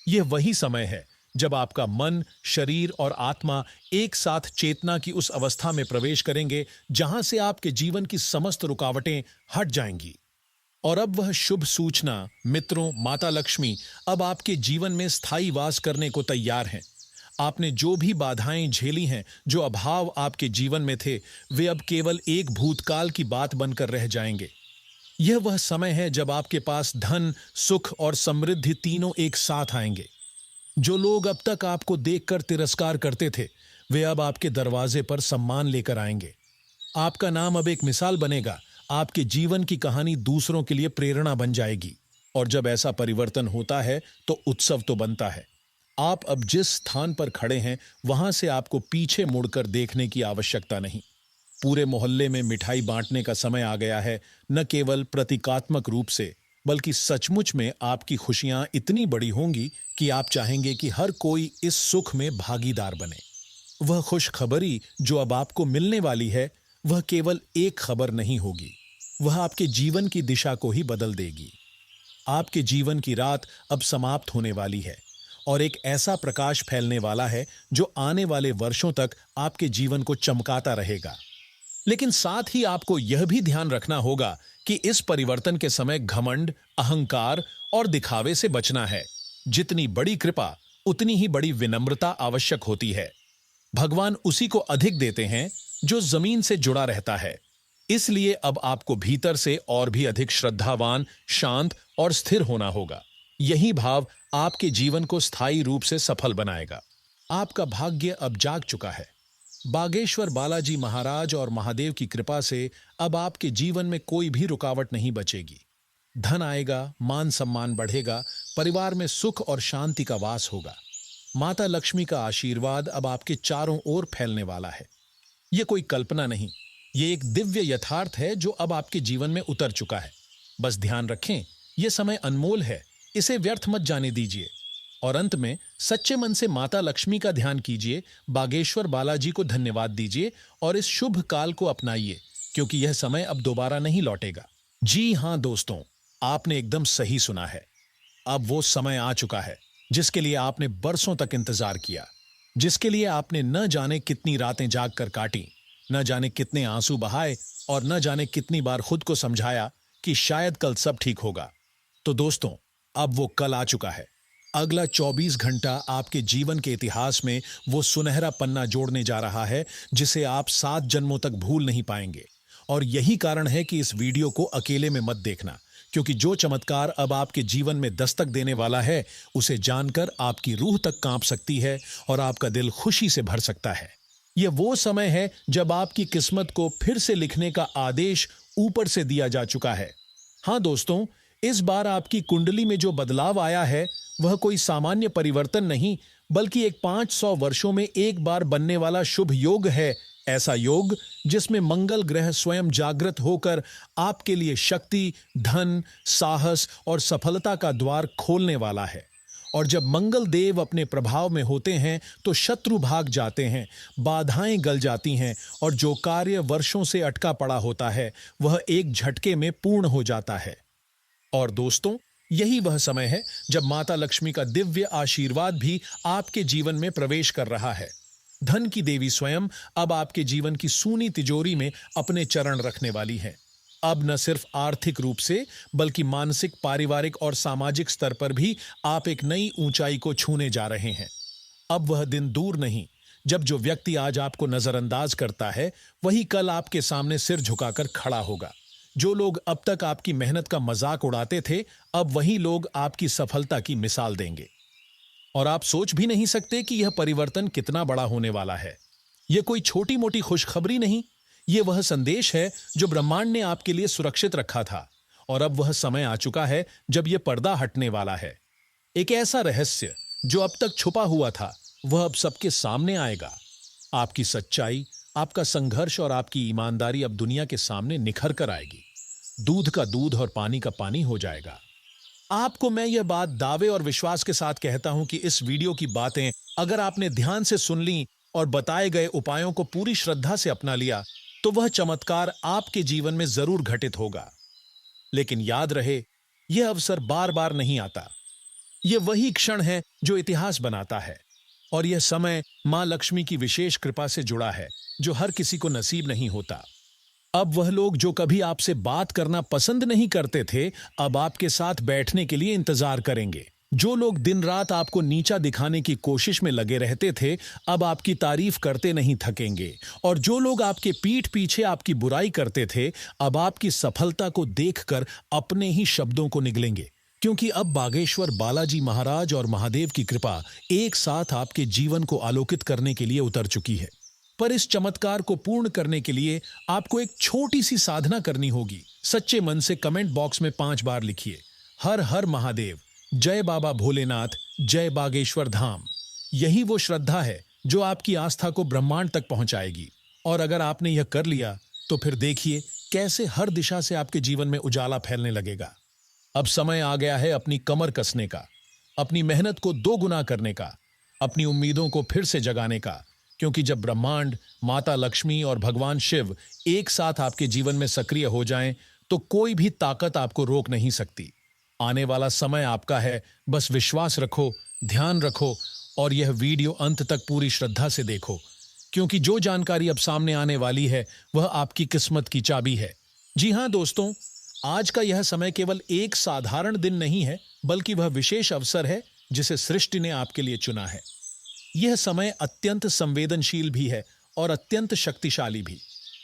यह वही समय है जब आपका मन, शरीर और आत्मा एक साथ चेतना की उस अवस्था में प्रवेश करेंगे जहां से आपके जीवन की समस्त रुकावटें हट जाएंगी। और अब वह शुभ सूचना, मित्रों, माता लक्ष्मी अब आपके जीवन में स्थायी वास करने को तैयार हैं। आपने जो भी बाधाएं झेली हैं, जो अभाव आपके जीवन में थे, वे अब केवल एक भूतकाल की बात बनकर रह जाएंगे। यह वह समय है जब आपके पास धन, सुख और समृद्धि तीनों एक साथ आएंगे। जो लोग अब तक आपको देखकर तिरस्कार करते थे, वे अब आपके दरवाजे पर सम्मान लेकर आएंगे। आपका नाम अब एक मिसाल बनेगा। आपके जीवन की कहानी दूसरों के लिए प्रेरणा बन जाएगी। और जब ऐसा परिवर्तन होता है तो उत्सव तो बनता है। आप अब जिस स्थान पर खड़े हैं, वहां से आपको पीछे मुड़कर देखने की आवश्यकता नहीं। पूरे मोहल्ले में मिठाई बांटने का समय आ गया है। न केवल प्रतीकात्मक रूप से, बल्कि सचमुच में आपकी खुशियां इतनी बड़ी होंगी कि आप चाहेंगे कि हर कोई इस सुख में भागीदार बने। वह खुशखबरी जो अब आपको मिलने वाली है, वह केवल एक खबर नहीं होगी, वह आपके जीवन की दिशा को ही बदल देगी। आपके जीवन की रात अब समाप्त होने वाली है और एक ऐसा प्रकाश फैलने वाला है जो आने वाले वर्षों तक आपके जीवन को चमकाता रहेगा। लेकिन साथ ही आपको यह भी ध्यान रखना होगा कि इस परिवर्तन के समय घमंड, अहंकार और दिखावे से बचना है। जितनी बड़ी कृपा, उतनी ही बड़ी विनम्रता आवश्यक होती है। भगवान उसी को अधिक देते हैं जो जमीन से जुड़ा रहता है। इसलिए अब आपको भीतर से और भी अधिक श्रद्धावान, शांत और स्थिर होना होगा। यही भाव आपके जीवन को स्थायी रूप से सफल बनाएगा। आपका भाग्य अब जाग चुका है। बागेश्वर बालाजी महाराज और महादेव की कृपा से अब आपके जीवन में कोई भी रुकावट नहीं बचेगी। धन आएगा, मान सम्मान बढ़ेगा, परिवार में सुख और शांति का वास होगा। माता लक्ष्मी का आशीर्वाद अब आपके चारों ओर फैलने वाला है। यह कोई कल्पना नहीं, ये एक दिव्य यथार्थ है जो अब आपके जीवन में उतर चुका है। बस ध्यान रखें, यह समय अनमोल है, इसे व्यर्थ मत जाने दीजिए। और अंत में सच्चे मन से माता लक्ष्मी का ध्यान कीजिए, बागेश्वर बालाजी को धन्यवाद दीजिए और इस शुभ काल को अपनाइए, क्योंकि यह समय अब दोबारा नहीं लौटेगा। जी हां दोस्तों, आपने एकदम सही सुना है। अब वो समय आ चुका है जिसके लिए आपने बरसों तक इंतजार किया, जिसके लिए आपने न जाने कितनी रातें जाग कर काटी, न जाने कितने आंसू बहाए और न जाने कितनी बार खुद को समझाया कि शायद कल सब ठीक होगा। तो दोस्तों, अब वो कल आ चुका है। अगला 24 घंटा आपके जीवन के इतिहास में वो सुनहरा पन्ना जोड़ने जा रहा है जिसे आप 7 जन्मों तक भूल नहीं पाएंगे। और यही कारण है कि इस वीडियो को अकेले में मत देखना, क्योंकि जो चमत्कार अब आपके जीवन में दस्तक देने वाला है, उसे जानकर आपकी रूह तक कांप सकती है और आपका दिल खुशी से भर सकता है। यह वो समय है जब आपकी किस्मत को फिर से लिखने का आदेश ऊपर से दिया जा चुका है। हाँ दोस्तों, इस बार आपकी कुंडली में जो बदलाव आया है वह कोई सामान्य परिवर्तन नहीं, बल्कि एक 500 वर्षों में एक बार बनने वाला शुभ योग है। ऐसा योग जिसमें मंगल ग्रह स्वयं जागृत होकर आपके लिए शक्ति, धन, साहस और सफलता का द्वार खोलने वाला है। और जब मंगल देव अपने प्रभाव में होते हैं तो शत्रु भाग जाते हैं, बाधाएं गल जाती हैं और जो कार्य वर्षों से अटका पड़ा होता है वह एक झटके में पूर्ण हो जाता है। और दोस्तों, यही वह समय है जब माता लक्ष्मी का दिव्य आशीर्वाद भी आपके जीवन में प्रवेश कर रहा है। धन की देवी स्वयं अब आपके जीवन की सूनी तिजोरी में अपने चरण रखने वाली है। अब न सिर्फ आर्थिक रूप से, बल्कि मानसिक, पारिवारिक और सामाजिक स्तर पर भी आप एक नई ऊंचाई को छूने जा रहे हैं। अब वह दिन दूर नहीं जब जो व्यक्ति आज आपको नजरअंदाज करता है वही कल आपके सामने सिर झुकाकर खड़ा होगा। जो लोग अब तक आपकी मेहनत का मजाक उड़ाते थे, अब वही लोग आपकी सफलता की मिसाल देंगे। और आप सोच भी नहीं सकते कि यह परिवर्तन कितना बड़ा होने वाला है। यह कोई छोटी मोटी खुशखबरी नहीं, यह वह संदेश है जो ब्रह्मांड ने आपके लिए सुरक्षित रखा था। और अब वह समय आ चुका है जब यह पर्दा हटने वाला है। एक ऐसा रहस्य जो अब तक छुपा हुआ था, वह अब सबके सामने आएगा। आपकी सच्चाई, आपका संघर्ष और आपकी ईमानदारी अब दुनिया के सामने निखर कर आएगी। दूध का दूध और पानी का पानी हो जाएगा। आपको मैं यह बात दावे और विश्वास के साथ कहता हूं कि इस वीडियो की बातें अगर आपने ध्यान से सुन ली और बताए गए उपायों को पूरी श्रद्धा से अपना लिया, तो वह चमत्कार आपके जीवन में जरूर घटित होगा। लेकिन याद रहे, यह अवसर बार बार नहीं आता। यह वही क्षण है जो इतिहास बनाता है। और यह समय मां लक्ष्मी की विशेष कृपा से जुड़ा है, जो हर किसी को नसीब नहीं होता। अब वह लोग जो कभी आपसे बात करना पसंद नहीं करते थे, अब आपके साथ बैठने के लिए इंतजार करेंगे। जो लोग दिन रात आपको नीचा दिखाने की कोशिश में लगे रहते थे, अब आपकी तारीफ करते नहीं थकेंगे। और जो लोग आपके पीठ पीछे आपकी बुराई करते थे, अब आपकी सफलता को देखकर अपने ही शब्दों को निगलेंगे। क्योंकि अब बागेश्वर बालाजी महाराज और महादेव की कृपा एक साथ आपके जीवन को आलोकित करने के लिए उतर चुकी है। पर इस चमत्कार को पूर्ण करने के लिए आपको एक छोटी सी साधना करनी होगी। सच्चे मन से कमेंट बॉक्स में 5 बार लिखिए, हर हर महादेव, जय बाबा भोलेनाथ, जय बागेश्वर धाम। यही वो श्रद्धा है जो आपकी आस्था को ब्रह्मांड तक पहुंचाएगी। और अगर आपने यह कर लिया तो फिर देखिए कैसे हर दिशा से आपके जीवन में उजाला फैलने लगेगा। अब समय आ गया है अपनी कमर कसने का, अपनी मेहनत को 2 गुना करने का, अपनी उम्मीदों को फिर से जगाने का। क्योंकि जब ब्रह्मांड, माता लक्ष्मी और भगवान शिव एक साथ आपके जीवन में सक्रिय हो जाएं, तो कोई भी ताकत आपको रोक नहीं सकती। आने वाला समय आपका है, बस विश्वास रखो, ध्यान रखो और यह वीडियो अंत तक पूरी श्रद्धा से देखो, क्योंकि जो जानकारी अब सामने आने वाली है वह आपकी किस्मत की चाबी है। जी हां दोस्तों, आज का यह समय केवल एक साधारण दिन नहीं है, बल्कि वह विशेष अवसर है जिसे सृष्टि ने आपके लिए चुना है। यह समय अत्यंत संवेदनशील भी है और अत्यंत शक्तिशाली भी,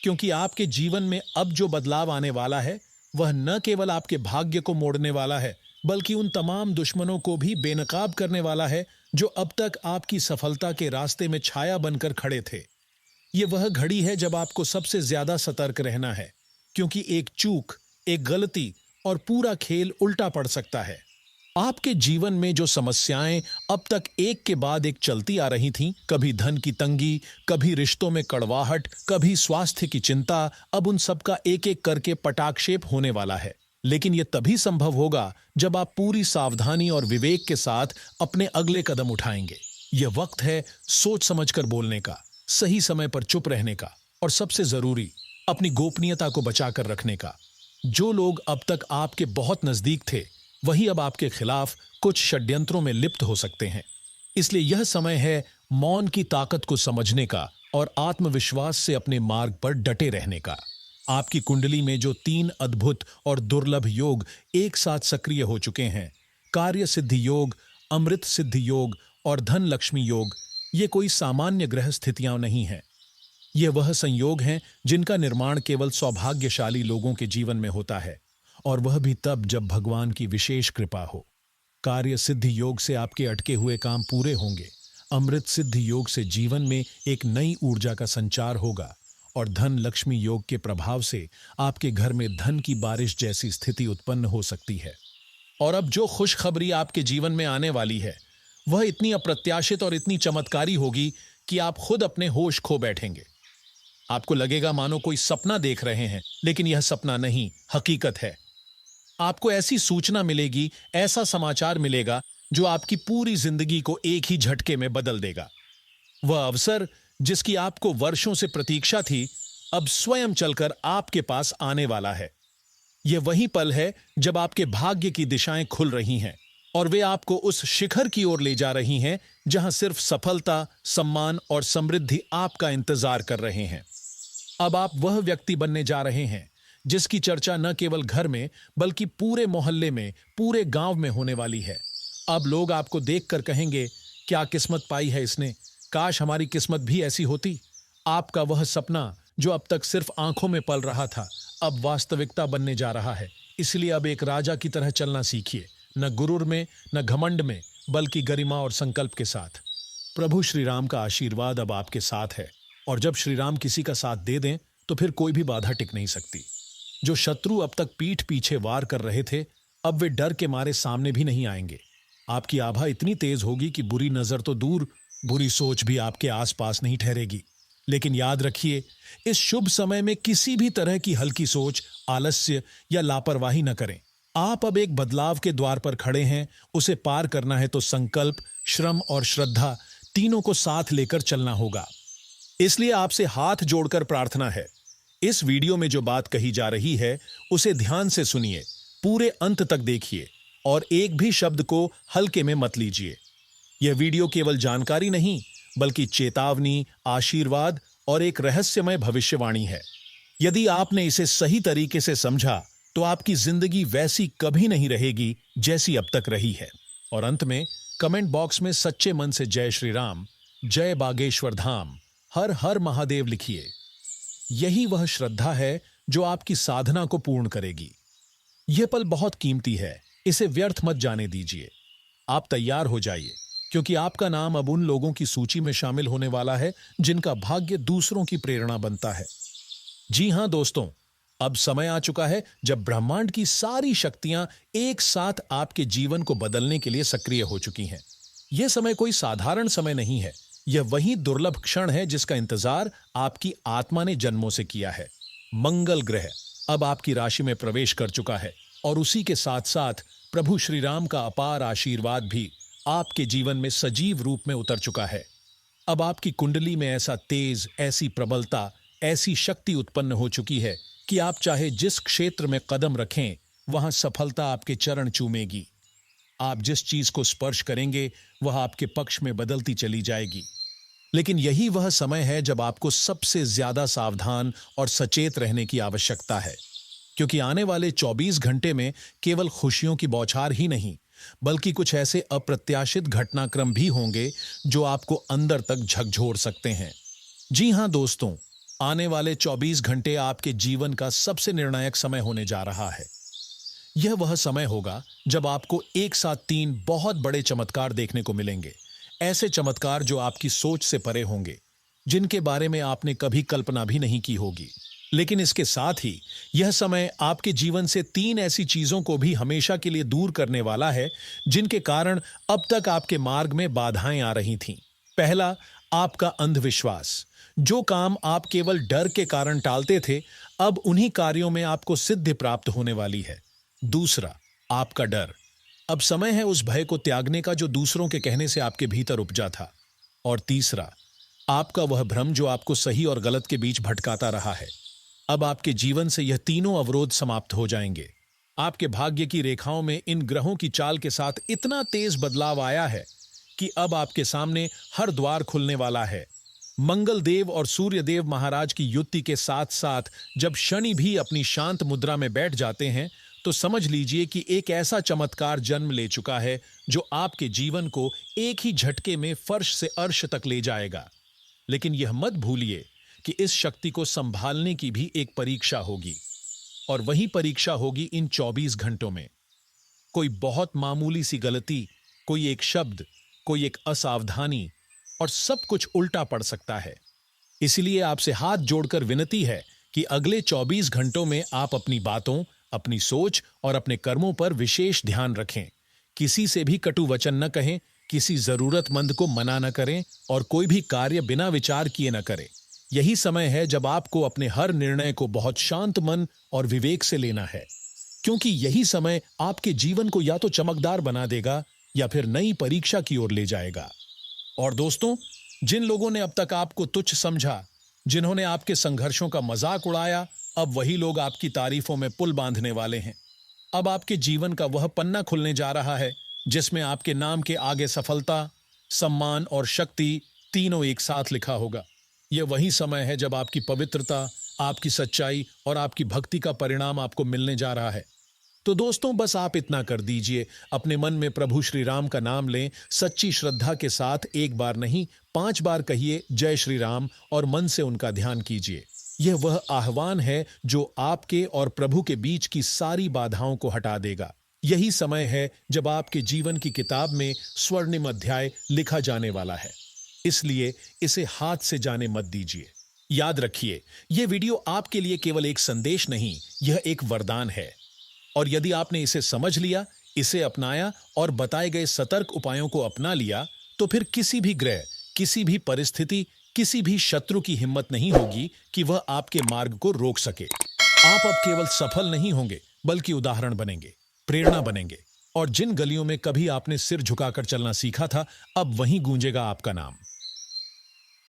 क्योंकि आपके जीवन में अब जो बदलाव आने वाला है वह न केवल आपके भाग्य को मोड़ने वाला है, बल्कि उन तमाम दुश्मनों को भी बेनकाब करने वाला है जो अब तक आपकी सफलता के रास्ते में छाया बनकर खड़े थे। ये वह घड़ी है जब आपको सबसे ज्यादा सतर्क रहना है, क्योंकि एक चूक, एक गलती और पूरा खेल उल्टा पड़ सकता है। आपके जीवन में जो समस्याएं अब तक एक के बाद एक चलती आ रही थीं, कभी धन की तंगी, कभी रिश्तों में कड़वाहट, कभी स्वास्थ्य की चिंता, अब उन सब का एक एक करके पटाक्षेप होने वाला है। लेकिन यह तभी संभव होगा जब आप पूरी सावधानी और विवेक के साथ अपने अगले कदम उठाएंगे। यह वक्त है सोच समझकर बोलने का, सही समय पर चुप रहने का और सबसे जरूरी, अपनी गोपनीयता को बचाकर रखने का। जो लोग अब तक आपके बहुत नजदीक थे, वही अब आपके खिलाफ कुछ षड्यंत्रों में लिप्त हो सकते हैं। इसलिए यह समय है मौन की ताकत को समझने का और आत्मविश्वास से अपने मार्ग पर डटे रहने का। आपकी कुंडली में जो 3 अद्भुत और दुर्लभ योग एक साथ सक्रिय हो चुके हैं, कार्य सिद्धि योग, अमृत सिद्धि योग और धन लक्ष्मी योग, ये कोई सामान्य ग्रह स्थितियां नहीं हैं। ये वह संयोग हैं जिनका निर्माण केवल सौभाग्यशाली लोगों के जीवन में होता है, और वह भी तब जब भगवान की विशेष कृपा हो। कार्य सिद्धि योग से आपके अटके हुए काम पूरे होंगे, अमृत सिद्धि योग से जीवन में एक नई ऊर्जा का संचार होगा, और धन लक्ष्मी योग के प्रभाव से आपके घर में धन की बारिश जैसी स्थिति उत्पन्न हो सकती है। और अब जो खुशखबरी आपके जीवन में आने वाली है, वह इतनी अप्रत्याशित और इतनी चमत्कारी होगी कि आप खुद अपने होश खो बैठेंगे। आपको लगेगा मानो कोई सपना देख रहे हैं, लेकिन यह सपना नहीं, हकीकत है। आपको ऐसी सूचना मिलेगी, ऐसा समाचार मिलेगा जो आपकी पूरी जिंदगी को एक ही झटके में बदल देगा। वह अवसर जिसकी आपको वर्षों से प्रतीक्षा थी, अब स्वयं चलकर आपके पास आने वाला है। यह वही पल है जब आपके भाग्य की दिशाएं खुल रही हैं और वे आपको उस शिखर की ओर ले जा रही हैं जहां सिर्फ सफलता, सम्मान और समृद्धि आपका इंतजार कर रहे हैं। अब आप वह व्यक्ति बनने जा रहे हैं जिसकी चर्चा न केवल घर में बल्कि पूरे मोहल्ले में, पूरे गांव में होने वाली है। अब लोग आपको देखकर कहेंगे, क्या किस्मत पाई है इसने, काश हमारी किस्मत भी ऐसी होती। आपका वह सपना जो अब तक सिर्फ आंखों में पल रहा था, अब वास्तविकता बनने जा रहा है। इसलिए अब एक राजा की तरह चलना सीखिए, न गुरूर में, न घमंड में, बल्कि गरिमा और संकल्प के साथ। प्रभु श्री राम का आशीर्वाद अब आपके साथ है, और जब श्री राम किसी का साथ दे दें तो फिर कोई भी बाधा टिक नहीं सकती। जो शत्रु अब तक पीठ पीछे वार कर रहे थे, अब वे डर के मारे सामने भी नहीं आएंगे। आपकी आभा इतनी तेज होगी कि बुरी नजर तो दूर, बुरी सोच भी आपके आसपास नहीं ठहरेगी। लेकिन याद रखिए, इस शुभ समय में किसी भी तरह की हल्की सोच, आलस्य या लापरवाही न करें। आप अब एक बदलाव के द्वार पर खड़े हैं। उसे पार करना है तो संकल्प, श्रम और श्रद्धा तीनों को साथ लेकर चलना होगा। इसलिए आपसे हाथ जोड़कर प्रार्थना है, इस वीडियो में जो बात कही जा रही है उसे ध्यान से सुनिए, पूरे अंत तक देखिए और एक भी शब्द को हल्के में मत लीजिए। यह वीडियो केवल जानकारी नहीं, बल्कि चेतावनी, आशीर्वाद और एक रहस्यमय भविष्यवाणी है। यदि आपने इसे सही तरीके से समझा तो आपकी जिंदगी वैसी कभी नहीं रहेगी जैसी अब तक रही है। और अंत में कमेंट बॉक्स में सच्चे मन से जय श्री राम, जय बागेश्वर धाम, हर हर महादेव लिखिए। यही वह श्रद्धा है जो आपकी साधना को पूर्ण करेगी। यह पल बहुत कीमती है, इसे व्यर्थ मत जाने दीजिए। आप तैयार हो जाइए, क्योंकि आपका नाम अब उन लोगों की सूची में शामिल होने वाला है जिनका भाग्य दूसरों की प्रेरणा बनता है। जी हां दोस्तों, अब समय आ चुका है जब ब्रह्मांड की सारी शक्तियां एक साथ आपके जीवन को बदलने के लिए सक्रिय हो चुकी हैं। यह समय कोई साधारण समय नहीं है, यह वही दुर्लभ क्षण है जिसका इंतजार आपकी आत्मा ने जन्मों से किया है। मंगल ग्रह अब आपकी राशि में प्रवेश कर चुका है, और उसी के साथ साथ प्रभु श्री राम का अपार आशीर्वाद भी आपके जीवन में सजीव रूप में उतर चुका है। अब आपकी कुंडली में ऐसा तेज, ऐसी प्रबलता, ऐसी शक्ति उत्पन्न हो चुकी है कि आप चाहे जिस क्षेत्र में कदम रखें, वहां सफलता आपके चरण चूमेगी। आप जिस चीज को स्पर्श करेंगे वह आपके पक्ष में बदलती चली जाएगी। लेकिन यही वह समय है जब आपको सबसे ज्यादा सावधान और सचेत रहने की आवश्यकता है, क्योंकि आने वाले 24 घंटे में केवल खुशियों की बौछार ही नहीं, बल्कि कुछ ऐसे अप्रत्याशित घटनाक्रम भी होंगे जो आपको अंदर तक झकझोर सकते हैं। जी हां दोस्तों, आने वाले 24 घंटे आपके जीवन का सबसे निर्णायक समय होने जा रहा है। यह वह समय होगा जब आपको एक साथ 3 बहुत बड़े चमत्कार देखने को मिलेंगे। ऐसे चमत्कार जो आपकी सोच से परे होंगे, जिनके बारे में आपने कभी कल्पना भी नहीं की होगी। लेकिन इसके साथ ही यह समय आपके जीवन से 3 ऐसी चीजों को भी हमेशा के लिए दूर करने वाला है, जिनके कारण अब तक आपके मार्ग में बाधाएं आ रही थीं। पहला, आपका अंधविश्वास। जो काम आप केवल डर के कारण टालते थे, अब उन्हीं कार्यों में आपको सिद्धि प्राप्त होने वाली है। दूसरा, आपका डर। अब समय है उस भय को त्यागने का जो दूसरों के कहने से आपके भीतर उपजा था। और तीसरा, आपका वह भ्रम जो आपको सही और गलत के बीच भटकाता रहा है। अब आपके जीवन से यह तीनों अवरोध समाप्त हो जाएंगे। आपके भाग्य की रेखाओं में इन ग्रहों की चाल के साथ इतना तेज बदलाव आया है कि अब आपके सामने हर द्वार खुलने वाला है। मंगल देव और सूर्य देव महाराज की युति के साथ साथ जब शनि भी अपनी शांत मुद्रा में बैठ जाते हैं, तो समझ लीजिए कि एक ऐसा चमत्कार जन्म ले चुका है जो आपके जीवन को एक ही झटके में फर्श से अर्श तक ले जाएगा। लेकिन यह मत भूलिए कि इस शक्ति को संभालने की भी एक परीक्षा होगी, और वही परीक्षा होगी इन 24 घंटों में। कोई बहुत मामूली सी गलती, कोई एक शब्द, कोई एक असावधानी, और सब कुछ उल्टा पड़ सकता है। इसलिए आपसे हाथ जोड़कर विनती है कि अगले 24 घंटों में आप अपनी बातों, अपनी सोच और अपने कर्मों पर विशेष ध्यान रखें। किसी से भी कटु वचन न कहें, किसी जरूरतमंद को मना न करें और कोई भी कार्य बिना विचार किए न करें। यही समय है जब आपको अपने हर निर्णय को बहुत शांत मन और विवेक से लेना है, क्योंकि यही समय आपके जीवन को या तो चमकदार बना देगा या फिर नई परीक्षा की ओर ले जाएगा। और दोस्तों, जिन लोगों ने अब तक आपको तुच्छ समझा, जिन्होंने आपके संघर्षों का मजाक उड़ाया, अब वही लोग आपकी तारीफों में पुल बांधने वाले हैं। अब आपके जीवन का वह पन्ना खुलने जा रहा है जिसमें आपके नाम के आगे सफलता, सम्मान और शक्ति तीनों एक साथ लिखा होगा। यह वही समय है जब आपकी पवित्रता, आपकी सच्चाई और आपकी भक्ति का परिणाम आपको मिलने जा रहा है। तो दोस्तों, बस आप इतना कर दीजिए, अपने मन में प्रभु श्री राम का नाम लें, सच्ची श्रद्धा के साथ एक बार नहीं 5 बार कहिए जय श्री राम और मन से उनका ध्यान कीजिए। यह वह आह्वान है जो आपके और प्रभु के बीच की सारी बाधाओं को हटा देगा। यही समय है जब आपके जीवन की किताब में स्वर्णिम अध्याय लिखा जाने वाला है। इसलिए इसे हाथ से जाने मत दीजिए। याद रखिए, यह वीडियो आपके लिए केवल एक संदेश नहीं, यह एक वरदान है। और यदि आपने इसे समझ लिया, इसे अपनाया और बताए गए सतर्क उपायों को अपना लिया, तो फिर किसी भी ग्रह, किसी भी परिस्थिति, किसी भी शत्रु की हिम्मत नहीं होगी कि वह आपके मार्ग को रोक सके। आप अब केवल सफल नहीं होंगे, बल्कि उदाहरण बनेंगे, प्रेरणा बनेंगे। और जिन गलियों में कभी आपने सिर झुकाकर चलना सीखा था, अब वहीं गूंजेगा आपका नाम।